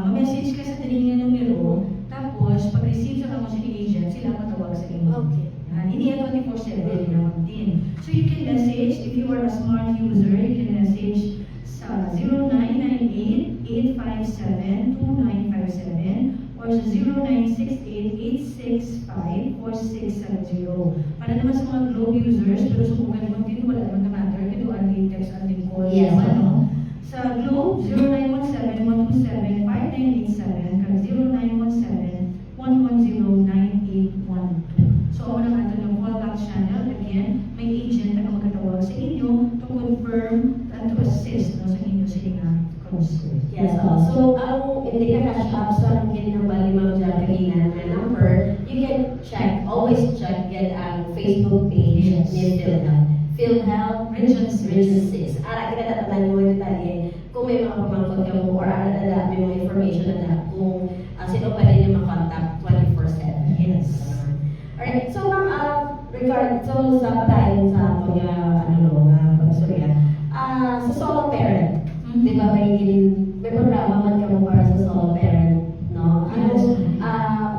ma-message ka sa talingan numero, tapos, pag-receive sa mga sila agent, sila matawag sa inyo. Okay. Iniya 24/7 na Ma'am Tin. So, you can message, if you are a smart user, you can message sa 0998-857-2957 or sa 0968-865-4670. Para naman sa mga Globe users, pero subukan mo din, wala naman ka-matter, ito ang text at call. Yes. Ano? Sa Globe, 0917-127-5987 kag 0917-110-9812. So, ako na natin yung callback channel. Again, may agent na magkatawag sa inyo to confirm and to assist no, sa inyo sa inyong concern. Yes, so ang hindi ka cash up sa ginabali mo dyan kanina na number, you can check, always check yan ang Facebook page Yes. ni PhilHealth. PhilHealth Region 6. 6. Ara, kinatatanan mo yung detalye kung may mga pamangkot ka mo or ara na may mga information na kung sino pa rin yung makontact 24/7. Yes. Alright, so ma'am, so sa patayin sa kanya, pagsurya, sa solo parent, Mhm. di ba may programa man ka mo para sa solo parent, no?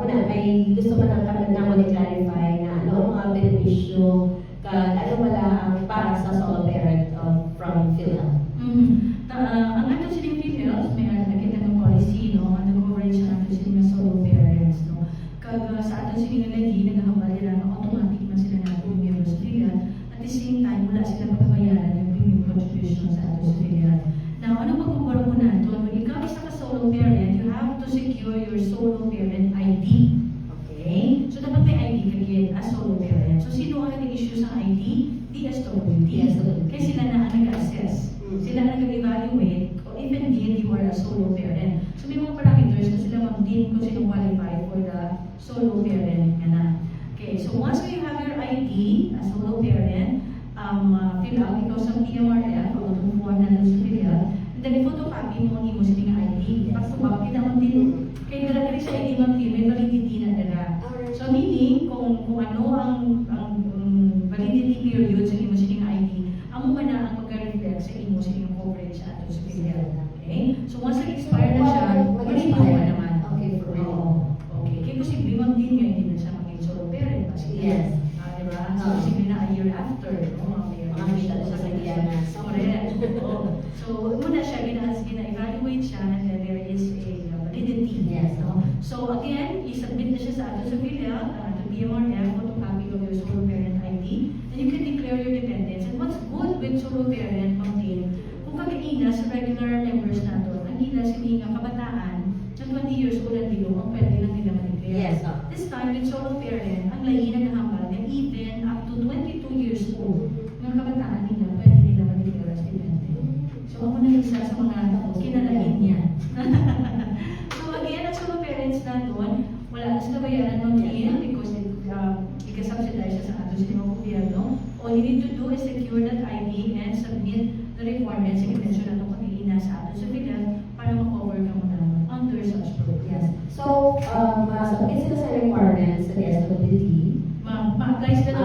Una, may gusto man na mo ni-clarify na ano ang mga benepisyo, ano wala ang para sa solo parent from PhilHealth. Ang ato silang PhilHealth, may nakita ng policy, no? Ang coverage ng ato silang solo parents, no? Kag sa ato silang lagi, nagkakabal nila, automatic man sila na premium sa PhilHealth. At the same time, wala sila pagbabayaran ng premium contribution sa ato sa PhilHealth. Now, ano pagkumpara mo na ito? Kung ikaw isa ka solo parent, you have to secure your solo parent ID. Okay? So, dapat may ID ka din as solo parent. So, sino ang nag-issue sa ID? DSWD. DSWD. Kaya sila na ang nag-assess. Sila ang nag-evaluate kung if indeed you are a solo parent. So, may mga parameters na sila mag-deem kung sino qualify for the solo parent nga na. Okay, so once you have your ID as solo parent, fill out ikaw sa PMRF, o itong form na doon sa PhilHealth, and then photocopy mo ang imo silang ID. Pag-subak, kinamang din, kaya nila sa ID mang may validity na nila. So, meaning, kung ano ang validity period sa imo silang ID, ang mo na ang magka-reflect sa imo silang coverage sa ato sa PhilHealth. Okay? So, once nag-expire na siya, mag-renew ka naman. Okay, for me. Okay. Kaya posible mang din nga, hindi na siya maging solo parent. Kasi, Yes. Diba? So, posible na a year after, no? Mga kita sa kanya. Correct. Oo. So, muna siya, gina-evaluate siya, and then there is a validity. Yes. No? So, again, i-submit na siya sa ato sa PhilHealth, to PMRF, photocopy of your solo parent ID, and you can declare your dependents. And what's good with solo parent, Pang-Tin, kung kag-ina sa regular members nato, ang ina sila nga kabataan, na 20 years old at below, ang pwede lang nila ma-declare. Yes. This time, with solo parent, ang lahi na nahambal na even up to 22 years old, ng kabataan nila, pwede nila ma-declare as dependent. So, ako na isa sa mga kinalain niya. So, again, ang solo parents na doon, wala na sila bayaran ng PhilHealth because ika-subsidize siya sa ato sa mga gobyerno. All you need to do is secure that ID and submit the requirements and intention na itong pag-iina sa ato sa PhilHealth para ma-cover ka mo naman under such program. Yes. So, submit sila sa requirements sa DSWD. Ma-apply sila ng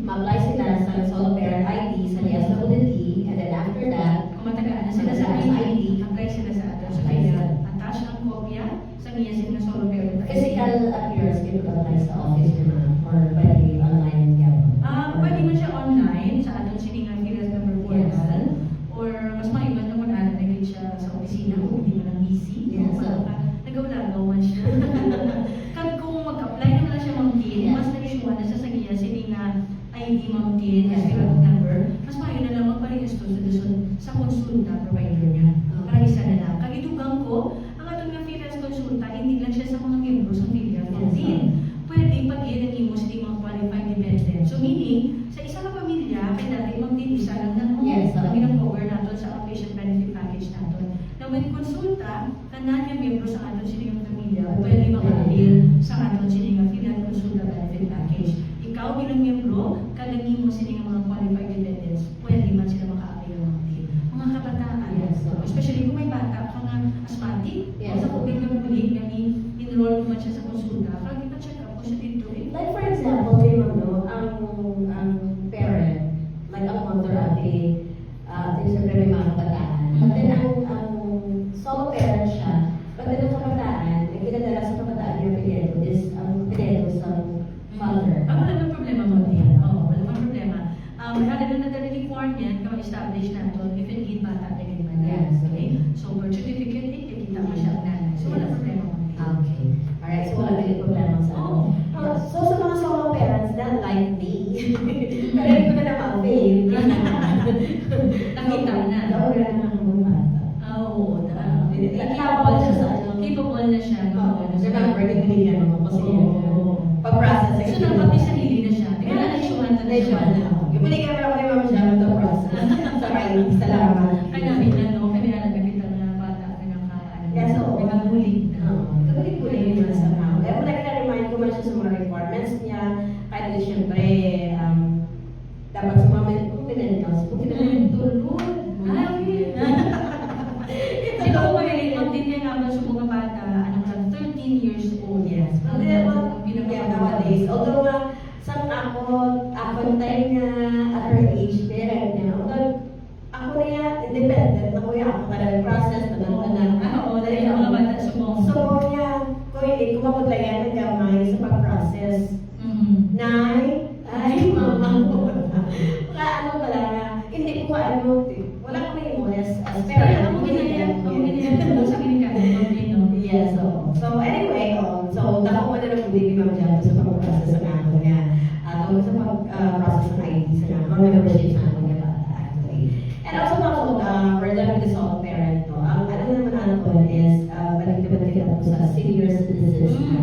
Ma-apply sila sa solo parent ID sa DSWD, and then after that, kung matagaan na sila sa ID, apply sila sa ato sa PhilHealth. Attach ang kopya sa niya sila solo parent ID. physical appearance can apply sa office naman or pwede online yan. Pwede mo siya online sa ating siningang PhilHealth number portal. pamangkin, as pilot number, mas maayo na lang magparehistro sa konsulta provider niya. Para isa na lang. Kagidugang ko, ang atong nga freelance konsulta, hindi lang siya sa mga miyembro sa Philippine Foundation. Pwede pag-iyan ang imo sa mga qualified dependent. So meaning, sa isa ka pamilya, kaya dati magtitisa lang na Yes, kami ng cover natin sa outpatient benefit package natin. Na with konsulta, kanan yung miyembro sa aton sining pamilya, pwede maka-avail sa aton sining freelance konsulta benefit package. Ikaw bilang miyembro, kadagin mo sining mga qualified dependents, pwede man sila maka-avail ng mga kabataan. Yes. Especially kung may bata ka nga asthmatic, Yes. sa public ng bulig, enroll mo man siya sa konsulta, kaya kita-check up ko siya dito eh. Like for example, di mo no, ang parent, like ang mother ate, siyempre may mga kabataan. But then ang solo parent siya, but then ang kabataan, ang kinadala sa kabataan yung pinito is ang pinito sa father. Wala nang problema mo din. Oo, wala nang problema. Halaga na nag-require niyan, kung establish na ito, if it need bata, they can man. Yes. Okay? So, birth certificate, ikikita mo siya ang nanay. So, wala problema mo din. Okay. Alright, so wala din problema sa Oo. So sa mga solo parents, not like me, pero hindi ko na ma-avail. Nakita na. Naura na ng mga bata. Oo. Capable siya sa ano. Capable na siya. Remember, nagpinigyan ako kasi pag-process. So, dapat may sarili na siya. Kaya na-issuean na Na-issue na. Yung pinigyan ako ni Ma'am Jam to process. Sa kayo, salamat. Kaya namin na, no? Kaya nagkakita na bata na nakakaano. Yes, oo. May nabulig na. Kagulit-gulit yun sa mga. Kaya muna remind ko man siya sa mga requirements niya. Kahit din siyempre, dapat sa mga millennials, kung pinag-tulog. Ito ko magaling, din niya naman sa mga bata, ano lang, 13 years old. Yes. Nowadays, although sa ako time nga at her age, parent niya, although ako na yan, independent na kuya, ako na process na Oo, dahil ang mga bata sumong. So, niya, ko hindi, kumapaglayan ng gamay sa pag-process. Nay, ay, mama ko. Wala ano pala nga, hindi ko ano, wala ko may imunes as parent. Ako ginagawa mo sa kinikain. Yes, so anyway, so dako mo na lang hindi Ma'am Jam sa pag-process ng ako niya. At sa pag-process ng ID sa mga membership na ako niya bata actually. And also regarding the solo parent, no, ang ano naman natin is, balik-balik ako sa senior citizens na.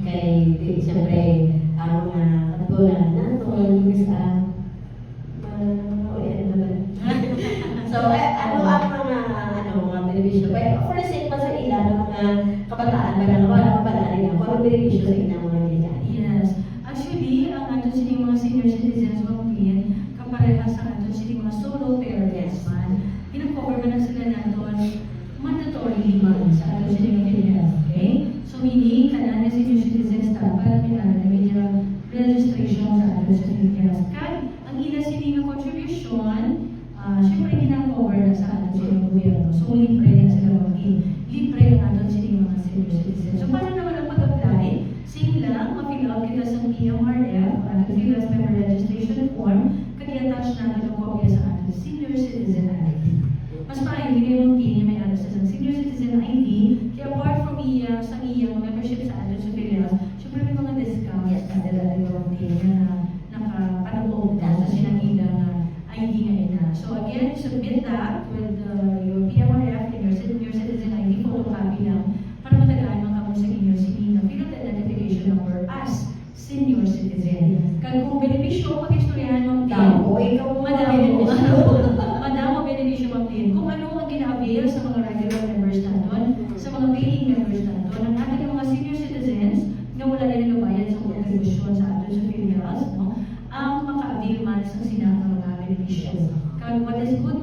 Kay, siyempre, ang mga katulad natin, isa, so, ano ang mga benepisyo? Pero for the sake pa sa ilan, ng mga kabataan, kabataan nila, kung ano benepisyo sa ilang mga nila? Yes. Actually, ang ato sining mga senior citizens mga client, kaparehas sa ato sining mga solo parents man, pinakover man na sila naton mandatory man sa ato sining mga okay? So, meaning, kanan na senior citizens dapat may registration sa ato sining mga ang ila sining contribution, syempre gina-cover na sa ato sining gobyerno. So, libre na sila libre ang ato sining mga senior citizens. So, paano naman ang pag-apply? Same lang, ma-fill out kita sa PMRF, Freelance Member Registration Form, kaya-attach natin ang kopya sa ating Senior Citizen ID. Mas maayos yung PIN may address sa Senior Citizen ID, kaya apart from sa iyang membership sa ating surveillance, syempre may mga discounts na dala yung PIN na nakapanagpog sa sinangilang ID nga ina. So again, submit that with your PMRF and your Senior Citizen ID photocopy lang para matagaan mga kamo sa inyo sining field identification number as senior citizen. Kung benepisyo, pag-istoryahan mo madamo benepisyo mo din. Kung ano ang gina-avail sa mga regular members natin, sa mga paying members natin, ang ating mga senior citizens na wala na nagabayad sa contribution sa atin sa filials, no? Ang maka-avail man sa sinang mga benepisyo. What is good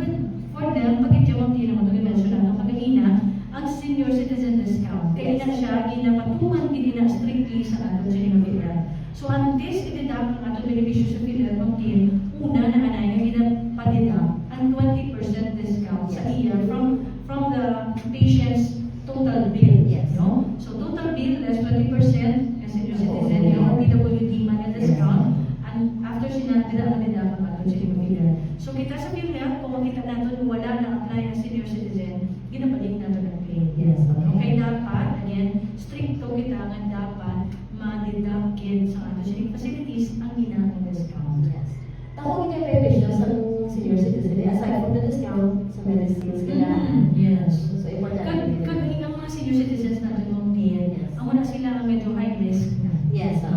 for them, pag-itiyawang din naman ito i-mention natin pag-ina, ang senior citizen discount. Kaya na siya, ginapatuman din na strictly sa atin sa inabila. So, ang itidak ang ating benepisyo sa filial ng team, una na anay na ginapatidak ang 20% discount sa year from the patient's total bill. Yes. No? So, total bill less 20% as senior citizen, yung PWD man yung discount, and after sinatira ang nila ang ating sa inabila. So, kita sa filial, kung makita natin wala na apply ng senior citizen, ginabalik natin ang claim. Yes, Okay, dapat, again, stricto kita nga dapat ma-deduct sa ato sining facilities ang ginamang discount. Yes. Ako yung previous sa senior citizen, aside from the discount sa medicines, kailangan. Yes. So, important. Kag ang mga senior citizens natin mong din, ang wala sila medyo high risk na. Yes, Sa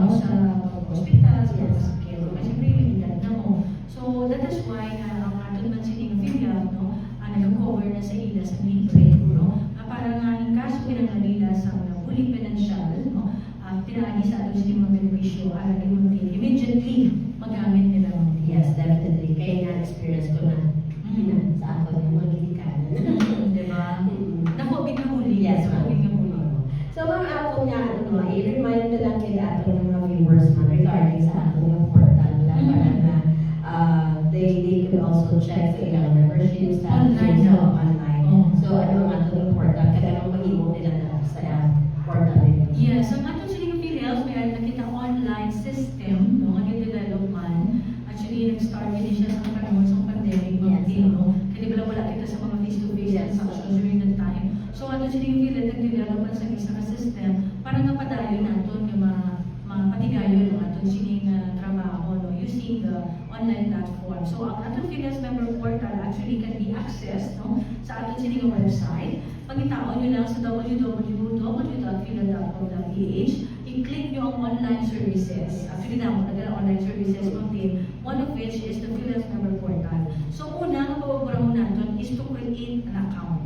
hospital, sa mga sakit, kasi really na mo. So that is why ang aton man sining affiliate, no, nag-cover na sa ila sa libre, no, para nga in kaso kinahanglan sa huling financial, no, tinaagi sa aton sining mga benepisyo, alagin mo din, immediately magamit nila mo. Yes, definitely. Kaya nga experience ko na sa ako yung mga ginikanan. Diba? Nakobig na huli. Yes, ma'am. Nakobig na huli. So, ma'am, ako nga, i-remind na lang kay ato ng mga viewers man regarding sa ato yung portal nila para na they could also check sa ilang memberships Online so, na. online. Oh. So, ano ang ato yung portal? Kaya ang mahimo nila na sa portal nila. Yes, ang aton sining affiliates may nakita online system, no, ang development. Actually, nag-start din siya sa panahon sa pandemic, Yes. no? Kasi wala kita sa mga face-to-face transactions during that time. So, aton sining affiliate nag-development sa isa ka system para nga padayon naton yung mga patigayon ng aton sining trabaho, no, using the online platform. So, ang aton affiliates member portal actually can be accessed, no, sa aton sining website. Pagitaon nyo lang sa www.affiliate.com.ph, i-click nyo ang online services. Actually, naman na online services contain, one of which is the affiliate member portal. So, una, ang pagpapura mo natin is to create an account.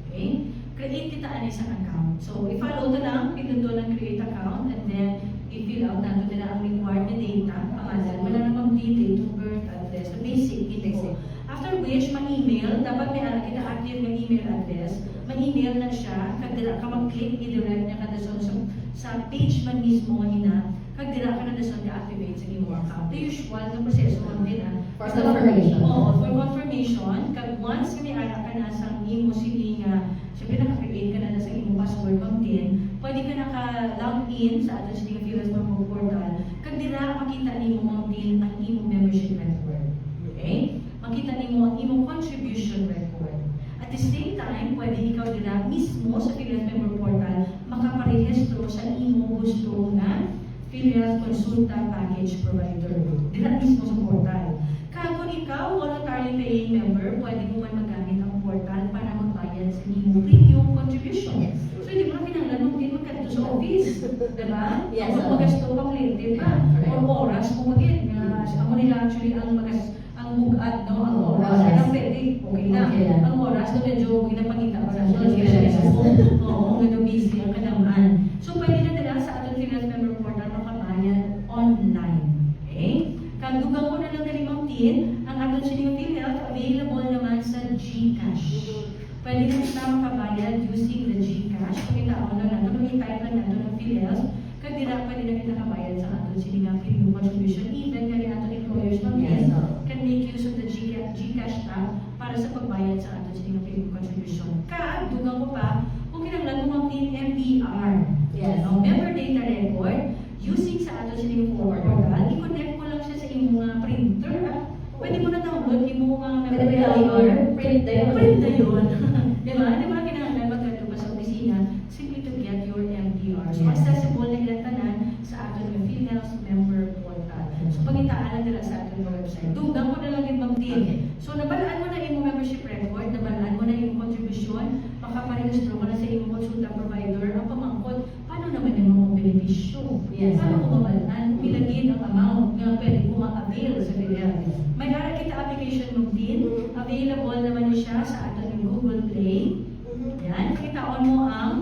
Okay? Create kita ang isang account. So, i-follow na lang, pinundo ng create account, and then, i-fill out natin nila ang required na data, pangalan, wala namang date of birth, address, the basic info. After which, ma-email, dapat may kita active na email address, ma-email na siya, kag dira ka mag-click, i-direct niya kada sa page man mismo nina, kag dira ka na dason ka-activate sa iyong account. The usual na proseso mo din For confirmation. Oo, for confirmation, kag once may ara ka na sa imo siling syempre naka-create ka na sa imo password content, pwede ka naka-log in sa ato sining affiliates mo portal, kag dira makita nimo content ang imo membership record. Okay? Makita nimo ang imong contribution record. At the same time, pwede ikaw dira mismo sa affiliate member portal makaparehistro sa imong gusto nga affiliate consulta package provider. Dira mismo sa portal. Kung ikaw voluntarily paying member, pwede mo man magamit ang portal para magbayad sa imong premium contribution. So hindi mo na pinanglan din magkadto sa office, diba? Yes. Kung magasto pang lente pa, or oras mo magin. Ako nila actually ang bugat, no? Ang oras. Ang pwede, okay na. Ang oras na medyo ginapangita ko na. Oo, medyo busy ang kanamaan. So pwede na nila sa ating affiliate member portal makabayad online. Okay? Kandugang ko na lang na limang tin, ang ating sining affiliate available naman sa GCash. Pwede na kita makabayad using the GCash. Pakita ko na natin, i-type lang natin ang affiliates. Kagdira pwede na kita kabayad sa ating sining premium contribution. Even kaya ating employers mag-yes, can make use of the GCash app para sa pagbayad sa ating sining premium contribution. Dugang ko pa, kung kinanglan mo ang MDR, Yes. member data record, using sa ating sining portal, i-connect mo lang siya sa iyong mga printer. Pwede mo na download yung mga member data. Print na yun. Print na yun. Diba? Di ba kinanglan magkano ba sa opisina? Simply to get your MDR. So, accessible na ilang tanan sa ating affiliates member portal. So, pagitaan na nila sa ating website. Dugang ko na lang yung mag-deal. So, nabalaan mo na yung membership record, nabalaan mo na yung contribution, makaparehistro ko na sa iyong consulta provider, ang pamangkot, paano naman yung mga benepisyo? Yes. Paano ko mabalaan? Pilagin ang amount nga pwede ko ma-avail sa affiliate. May ara kita application mo din, available naman siya sa ating Google Play. Yan, pakitaon mo ang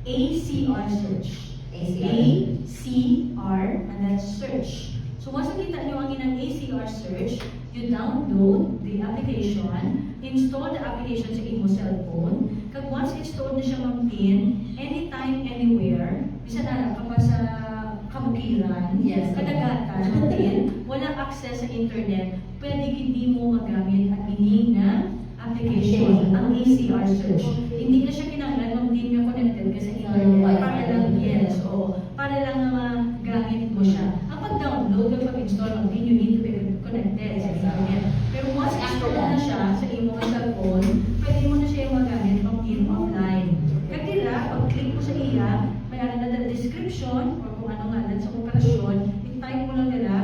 ACR search. ACR, and that's search. So once nakita nyo ang inang ACR search, you download the application, install the application sa imo cellphone. Kag once installed na siya mag-pin, anytime, anywhere, bisa na ka pa sa kabukiran, Yes. kadagatan, mag-pin, walang access sa internet, pwede hindi mo magamit ang ining na application, ang ACR search. Hindi na siya kinanglan kung hindi nyo connected ka sa internet. Para lang, yes, o para lang na magamit mo siya. Ang pag-download at pag-install ng you need to be connected sa internet. Pero once install na siya sa imo cellphone, pwede mo na siya magamit pang team offline. Kagila, pag-click mo sa iya, may ano na description or kung ano nga sa operasyon, i-type mo lang nila,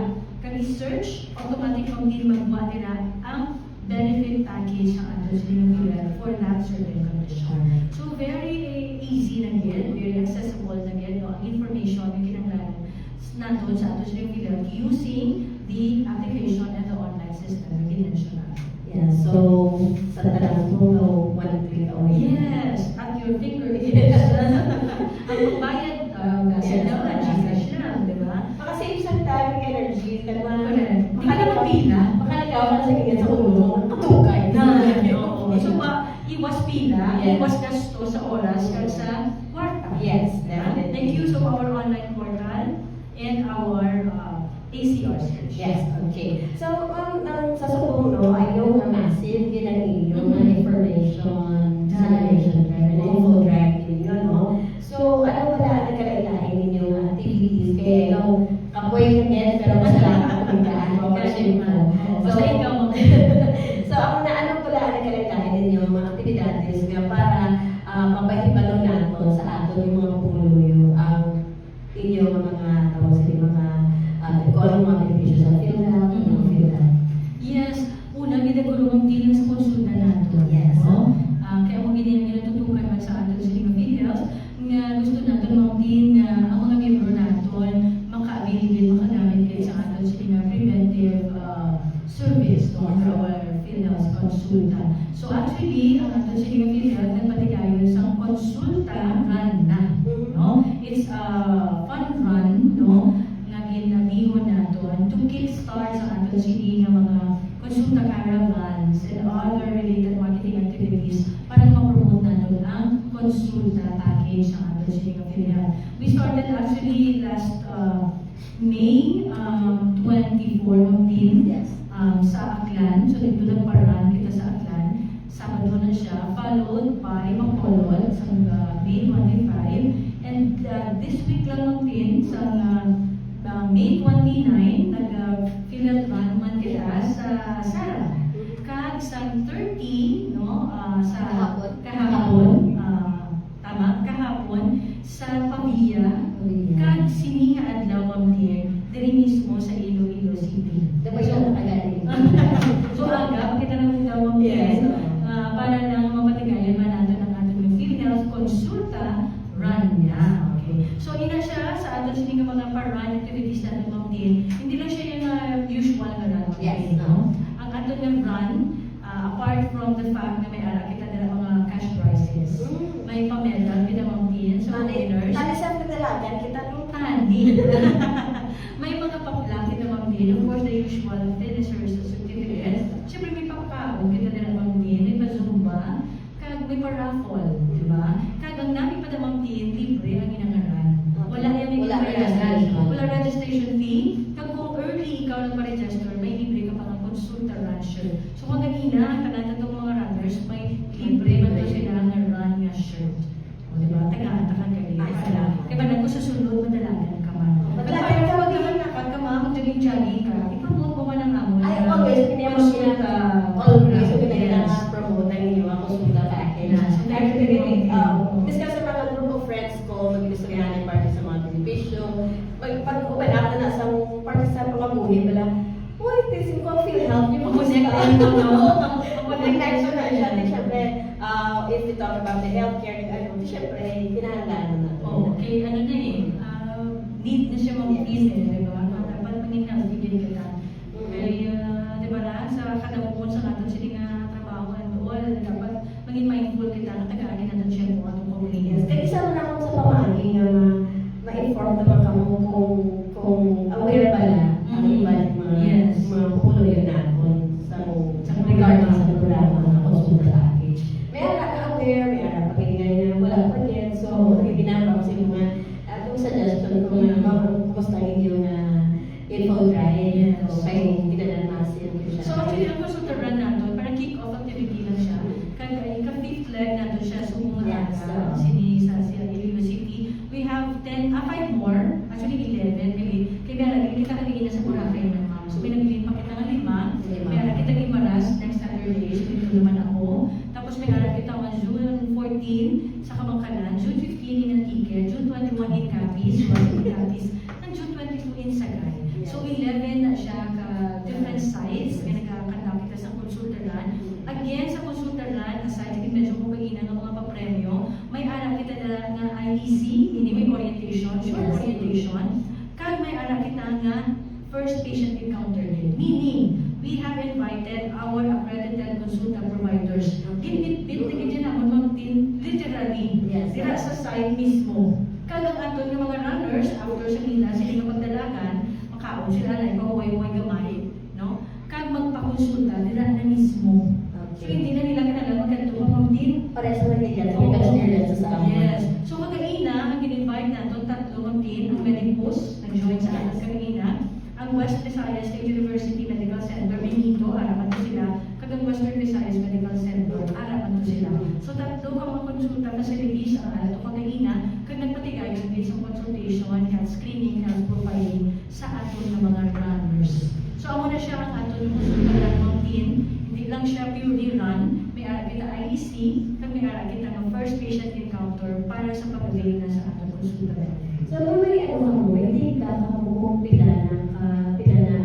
kag research, automatic ma'am din magbuhat nila ang benefit package ng ato sa Pilipinas for that certain condition. So very easy na yan, very accessible na yan, no? Ang information yung kinanglanan nato sa ato sa Pilipinas using the application and the online system na kinensyon natin. Yeah, so sa talang mo, 1 click away. Yes, at your fingertips. Ang pagbayad, kasi naman, Gcash lang, di ba? Makasave sa time, energy, ka naman. Correct. Baka naman pila. Baka nagawa ka na sa ganyan sa ulo, katukay. Oo. So, iwas pila, Yes. iwas gasto sa oras kag sa kwarta. Yes, Diba? definitely. Make use of our online portal and our ACR search. Yes, okay. So, sa subong, no, I know na massive din ang inyong mga information generation drive and info drive ninyo, no? So, ano ba na nagkailahin ninyong activities? Kaya ikaw, kapoy ka din, pero masalamat ako ng daan mo. Kasi basta ikaw mo. So, ako na ano pala ang nagkailahin ninyong mga activities nga para mapahibalo natin sa ato yung mga pumuloyo ang inyong mga tawag sa mga kung anong mga benepisyo sa PhilHealth, mga PhilHealth. Yes, una, ginagulong din sa konsulta nato. Yes. No? Kaya kung ginatutukan man sa ato sa mga videos, nga gusto natin mga din na ang mga member naton maka-avail din, makagamit din sa ato sa mga preventive service no, for our PhilHealth konsulta. So actually, ang ato sa mga PhilHealth nagpatigayon sa konsulta run na. No? It's a fun run, no? Ginagihon natin to kickstart sa ating city ng mga konsulta caravans and other related marketing activities para ma-promote natin ang konsulta package ng ating city ng PhilHealth. We started actually last May 24 din Yes. sa Aklan. So dito nagparan kita sa Aklan. Sabado na siya, followed by Bacolod sa May 25. And this week lang din sa May 29, nag-PhilHealth run man kita sa Sara. Kag sa 30, no, sa kahapon, tama, kahapon, sa Pavia, kag siniha adlaw ang diri mismo sa Iloilo City. Diba yung nakagaling? So aga, kita naman daw ang Yes. para lang mapatigayan man natin ang ating PhilHealth konsulta run niya. Okay. So ina siya sa ating sining mga pa-run activities natin ma'am din. Hindi lang siya yung usual na run. Yes. No? Ang ating ng run, apart from the fact na may ara kita nila mga cash prizes, may pamedal kita ma'am din sa mga winners. Tali sa pagdalagan, kita nung Tandi. May mga pakla kita ma'am din. Of course, the usual tennisers certificates. Siyempre may pakao kita nila ma'am din. May pa-zumba. Kag may pa-raffle. Diba? Kag ang namin pa ma'am din, libre ang inangaran. Wala yan may Wala registration. registration. Wala registration fee. Kag kung early ikaw nagpa-register, may libre ka pa ng consulta run shirt. So kung ganina, kanata itong mga runners, may libre man to sila ng run nga shirt. O diba? Tagaan-takan ka rin. Kaya ba nagkususunod, madalagan ka man. Madalagan ka, Pag nakakad ka ma, mag-jogging ka, i-promote mo man ang amon. Ay, always, pinemos sila ka. Always, so pinag-promote ang inyong mga konsulta package. Actually, discuss sa mga group of friends ko, mag-gustoyan yung party sa mga benepisyo. Pag-open up na sa party sa mga buhay, wala, uy, tisin ko, PhilHealth, yung mga Mag-connect din mo, no? Mag-connection na siya. Di syempre, if we talk about the healthcare, di syempre, pinahanglaan na natin. Okay, ano na eh, need na siya mag-please eh, di ba? Dapat maging healthy din kita. Kaya, di ba na, sa kadampuan sa natin sila nga trabaho and all, dapat maging mindful kita na tagaan natin siya mo atong Yes. community. Kaya isa na ako sa pamagi na ma-inform naman kamo kung aware pala ang iba mga Yes. mga pupuloy natin sa regarding sa programa ng consulta package. May ara ka aware, may ara pagingay na wala pa din. So, ginagawa ko sa mga atong suggestion kung kumusta yung info drive. So, kaya ginanan masin ko siya. So actually, ang consulta run natin, parang kick-off activity lang siya. Kaya ka-fifth leg natin siya sa mga Yes. sa Iloilo City. We have 5 more, actually 11, maybe. Kaya meron, kita kanina sa Boracay na ma'am. So pinagbilin pa kita ng 5. May ara kita Gimaras next Saturday, so dito naman ako. Tapos may ara kita on June 14 sa Kamangkalan, June 15 in Antique, June 21 in Capiz, and June 22 in Sagay. So 11 na siya ma'am, kag may ara kita nga first patient encounter din. Meaning, we have invited our accredited consulta providers. Binit-bit na ganyan naman ma'am Tin, literally, Yes. dira sa site mismo. Kag ang aton nga mga runners, after sa nila, sila nga magdalagan, makaon sila na ipaway-way gamay, no? Kag magpakonsulta, dira na mismo. So, hindi na nila kailangan magkanto ma'am Tin. Parehas naman kay Jan, may experience sa amin. Yes. So kagaina, ang in-invite natin, tatlo ma'am Tin, ang medicos, nag-join sa atin kagaina, ang West Visayas State University Medical Center, Benito, arapan to sila, kagang Western Visayas Medical Center, arapan to sila. So tatlo ka mga konsulta facilities ang ato kagaina, kag nagpatigay ng based on consultation, health screening, health profiling sa aton na mga runners. So amo na siya ang aton konsulta lang ma'am Tin. Hindi lang siya purely run, may ara kita IEC, kag may ara kita ng first patient encounter para sa pag-avail na sa atong konsulta. So, normally, ano mo, hindi ka kung pila na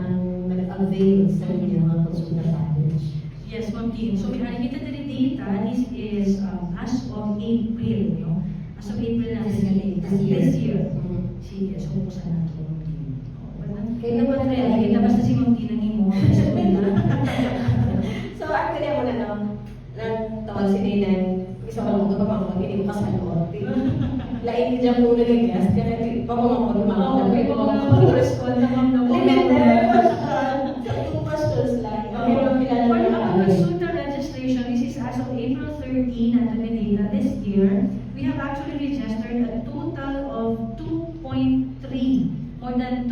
ang nag-avail sa inyong mga consulta package. Yes, ma'am Tin. So, may ara kita din data, this is as of April, no? As of April na this year. Sige, so buksan natin ma'am Tin. Kaya naman Kaya kita basta si ma'am Tin ang imo. So, actually, ako na, no, tawag si Ninan, isa ko lang ito pa hindi mo kasanood. Lain dyan po naligas, kaya pamamang ko Oo, may mga respond na ma'am na sa 2 questions lang. Okay, mapilala For na our consulta registration, this is as of April 13, natin na data this year, we have actually registered a total of 2.3, more than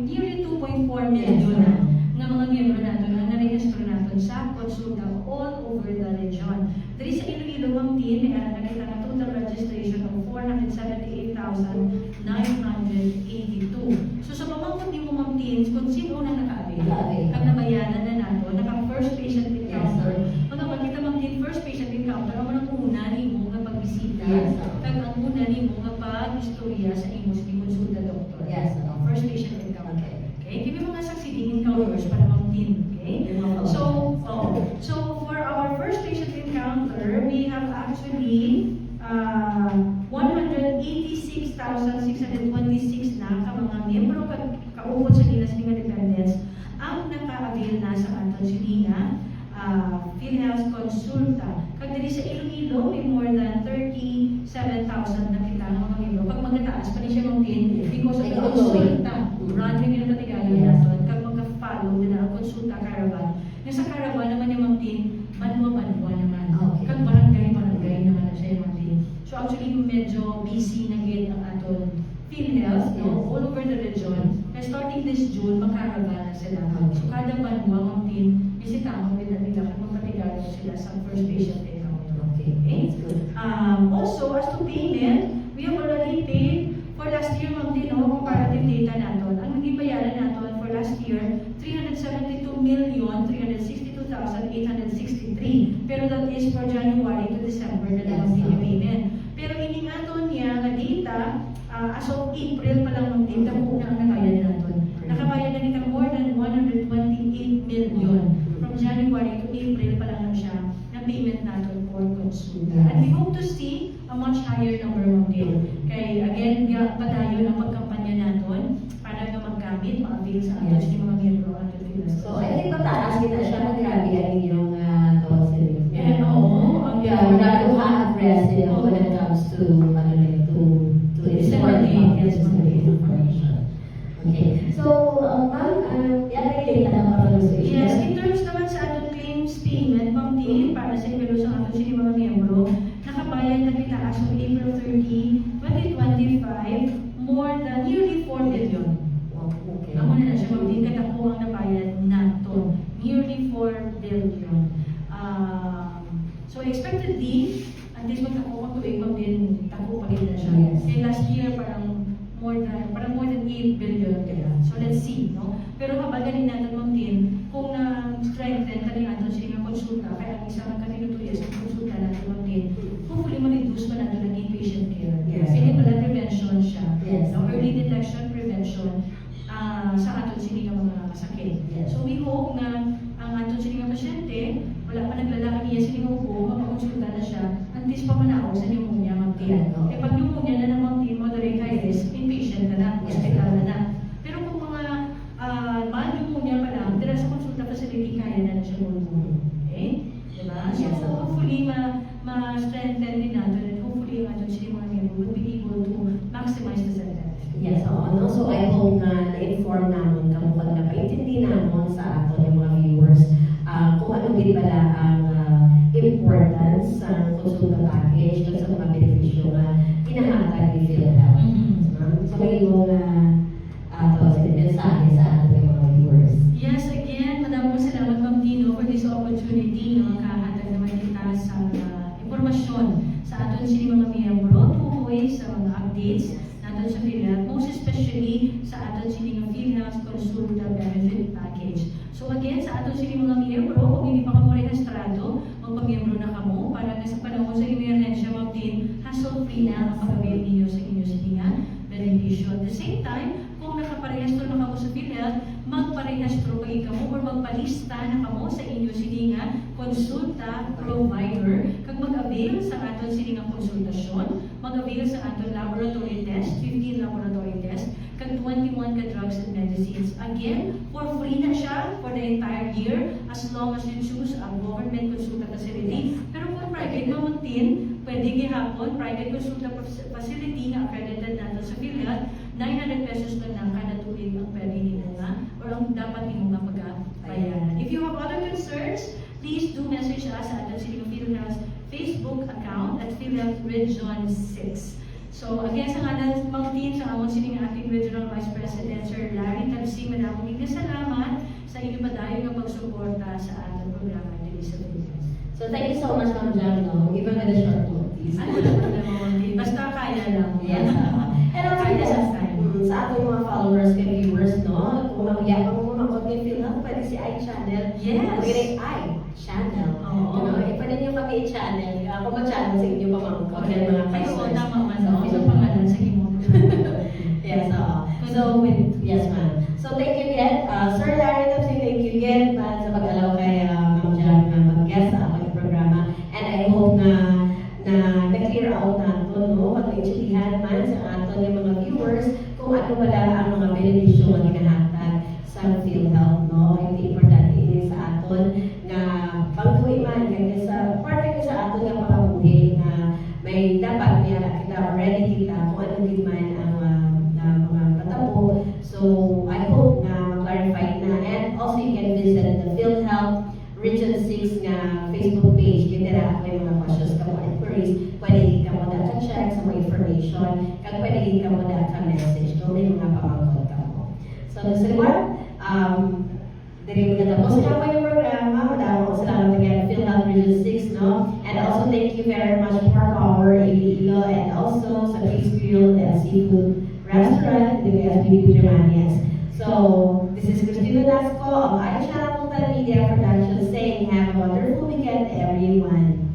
nearly 2.4 million na mga miyembro natin na na-register natin sa konsulta all over the region. There is sa Iloilo, ma'am Tin, may ara na kita na total registration of 478,982. So sa pamangkot ni mo, ma'am Tin, kung sino na naka-avail, kag nabayanan na nato, naka-first patient encounter. Mga makita, ma'am Tin, first patient encounter, ang mga una ni mo nga pagbisita, kag ang una ni mo nga pag-istorya sa imos ni konsulta doktor. Yes. First patient encounter. Okay? Give me mga succeeding encounters para ma'am Tin. Okay? So for our first patient encounter, we have actually 186,626 na ka mga miyembro kaupod sa nila sa mga dependents ang naka-avail na sa aton sila PhilHealth Consulta. Kag diri sa Iloilo, may more than 37,000 na kita ng mga miyembro. Kag magataas pa ni siya ma'am Tin because of the consulta. Run rin yung patigalan natin. Kag mag-follow din ang konsulta caravan. Yung sa caravan naman yung ma'am Tin, banwa-banwa naman. Kag barangay naman na siya yung ma'am Tin. So actually, medyo busy na gid ang aton PhilHealth, no? All over the region. Kaya starting this June, mag-caravan na sila. So kada banwa, ma'am Tin, bisitahan nila kung magpatigalan sila sa first patient encounter. Okay? Also, as to payment, we have already paid for last year, ma'am Tin, no? Comparative data natin. Ang naging bayaran natin for last year, 372,362,863. Pero that is for January to December na naman din yung payment. Pero ining aton niya nga data, as of April pa lang ma'am Tin, dako na ang nakabayad natin. Nakabayad na nito more than 128 million. From January to April pa lang siya na payment natin for consulta. And we hope to see a much higher number ma'am Tin. Kaya again, padayon ang pagkampanya natin para na maggamit, ma-avail sa atin sa mga miyembro ang ating PhilHealth. So, I think mataas kita siya na grabe ang inyong tawag sa rin. Oo, ang Lalo ka-aggressive when it comes to, to disseminate, yes, information. Okay. So, ma'am, yan ay data na pag-usation. Yes, in terms naman sa ating claims payment, ma'am Tin, para sa evaluation ng ating mga miyembro, nakabayad na kita as of April 30, 2025, more than nearly 4 billion. Okay. Amo na siya, ma'am Tin, kada po ang nabayad nato, nearly 4 billion. So expectedly, at least magtako ko tuwing ma'am Tin, tako pa rin na siya. Yes. Kaya last year, parang more than 8 billion kaya. So let's see, no? Pero habaganin natin ma'am Tin, kung na-strengthen kami natin siya ng konsulta, kaya ang isang kanilutuya sa konsulta natin ma'am Tin, hopefully ma-reduce pa natin ang inpatient care. Yes. Kaya pala prevention siya. Yes. No? Early detection, prevention sa aton sini nga mga sakit. Yes. So we hope na ang aton sini nga pasyente, wala pa naglalaki niya sini nga upo, mapakonsulta na siya, antis pa manaog sa pneumonia ma'am Tin. Yeah, no. Pag pneumonia na ng ma'am Tin, moderate high risk, inpatient na lang, hospital hope na na-inform namin kamo kung napaintindi namin sa ato ng mga viewers kung ano din pala ang importance sa consulta package at sa mga benepisyo na pinahatag ni PhilHealth. So may ibang mensahe sa ating mga viewers. Yes, again, maraming salamat Ma'am Tino for this opportunity no kahatag naman kita sa impormasyon sa aton sini mga miyembro tungkol sa mga updates natin sa PhilHealth, most especially sa aton sini ng PhilHealth Consulta Benefit Package. So again, sa aton sini mga miyembro, kung hindi pa kamo rehistrado, magpamiyembro na kamo para sa panahon sa emerhensya Ma'am Tin, hassle-free na ang pag-avail ninyo sa inyong siningan benepisyo. At the same time, kung nakaparehistro na kamo sa PhilHealth, magparehistro pa kamo or magpalista na kamo sa inyong siningan konsulta provider kag mag-avail sa aton siningang konsultasyon, mag-avail sa aton laboratory test, 15 laboratory test, kag 21 ka drugs and medicines. Again, for free na siya for the entire year as long as you choose a government consulta facility. Pero kung private Ma'am Tin, pwede gihapon private consulta facility na accredited nato sa PhilHealth, 900 pesos lang kada tuig ang pwede nimo nga or ang dapat nimo nga pagbayaran. If you have other concerns, please do message us sa ating Silingang PhilHealth Facebook account at PhilHealth Region 6. So again, sa ngalan Ma'am Tin, sa among sining ating Regional Vice President Sir Larry Tabsi, madamong higit salamat sa inyong padayon nga pagsuporta sa ating programa dito sa PhilHealth. So thank you so much, Ma'am Jan, no? Even with the short notice. Ano naman Ma'am Tin? Basta kaya lang. Yes. And also, Kaya sa time. sa ating mga followers and viewers, no? Kung nagyakang mo mga kung PhilHealth, pwede si iChannel. Yes. Pwede iChannel. Oo. Pwede niyo kami i-channel. Ako ma-channel sa inyo pamangkot. Okay, Mga kayo, followers. tama man. Ako sa pangalan sa imo. Yes, so yes, ma'am. So thank you again, Sir Larry Tabsi, thank you again sa pag-allow kay Ma'am Jan na mag-guest sa aking programa. And I hope na na-clear out nato, no? Pag-intindihan man sa ato ng mga viewers kung ano pala ang mga benepisyo na ginahatag sa PhilHealth, no? Hindi importante ini sa aton na pagtuwi man kaya sa parte sa aton nga pakabuhi na may dapat niya kita already kita kung ano din man ang mga patabo. So I hope na clarify na, and also you can visit the PhilHealth Region 6 nga Facebook page. Yun nila may mga questions ka mo, inquiries, pwede ka mo data check sa mga information, kag pwede ka mo data message kung may mga pamangkot ka mo. So sa liwan, diri mo natapos na mo yung programa. Madamang salamat again, PhilHealth Region 6, no? And also thank you very much for Power Iloilo and also sa Peace Grill and Seafood Restaurant, the SBB Germanias. So, this is Christina Nasco of iChannel Multimedia Productions saying have a wonderful weekend, everyone.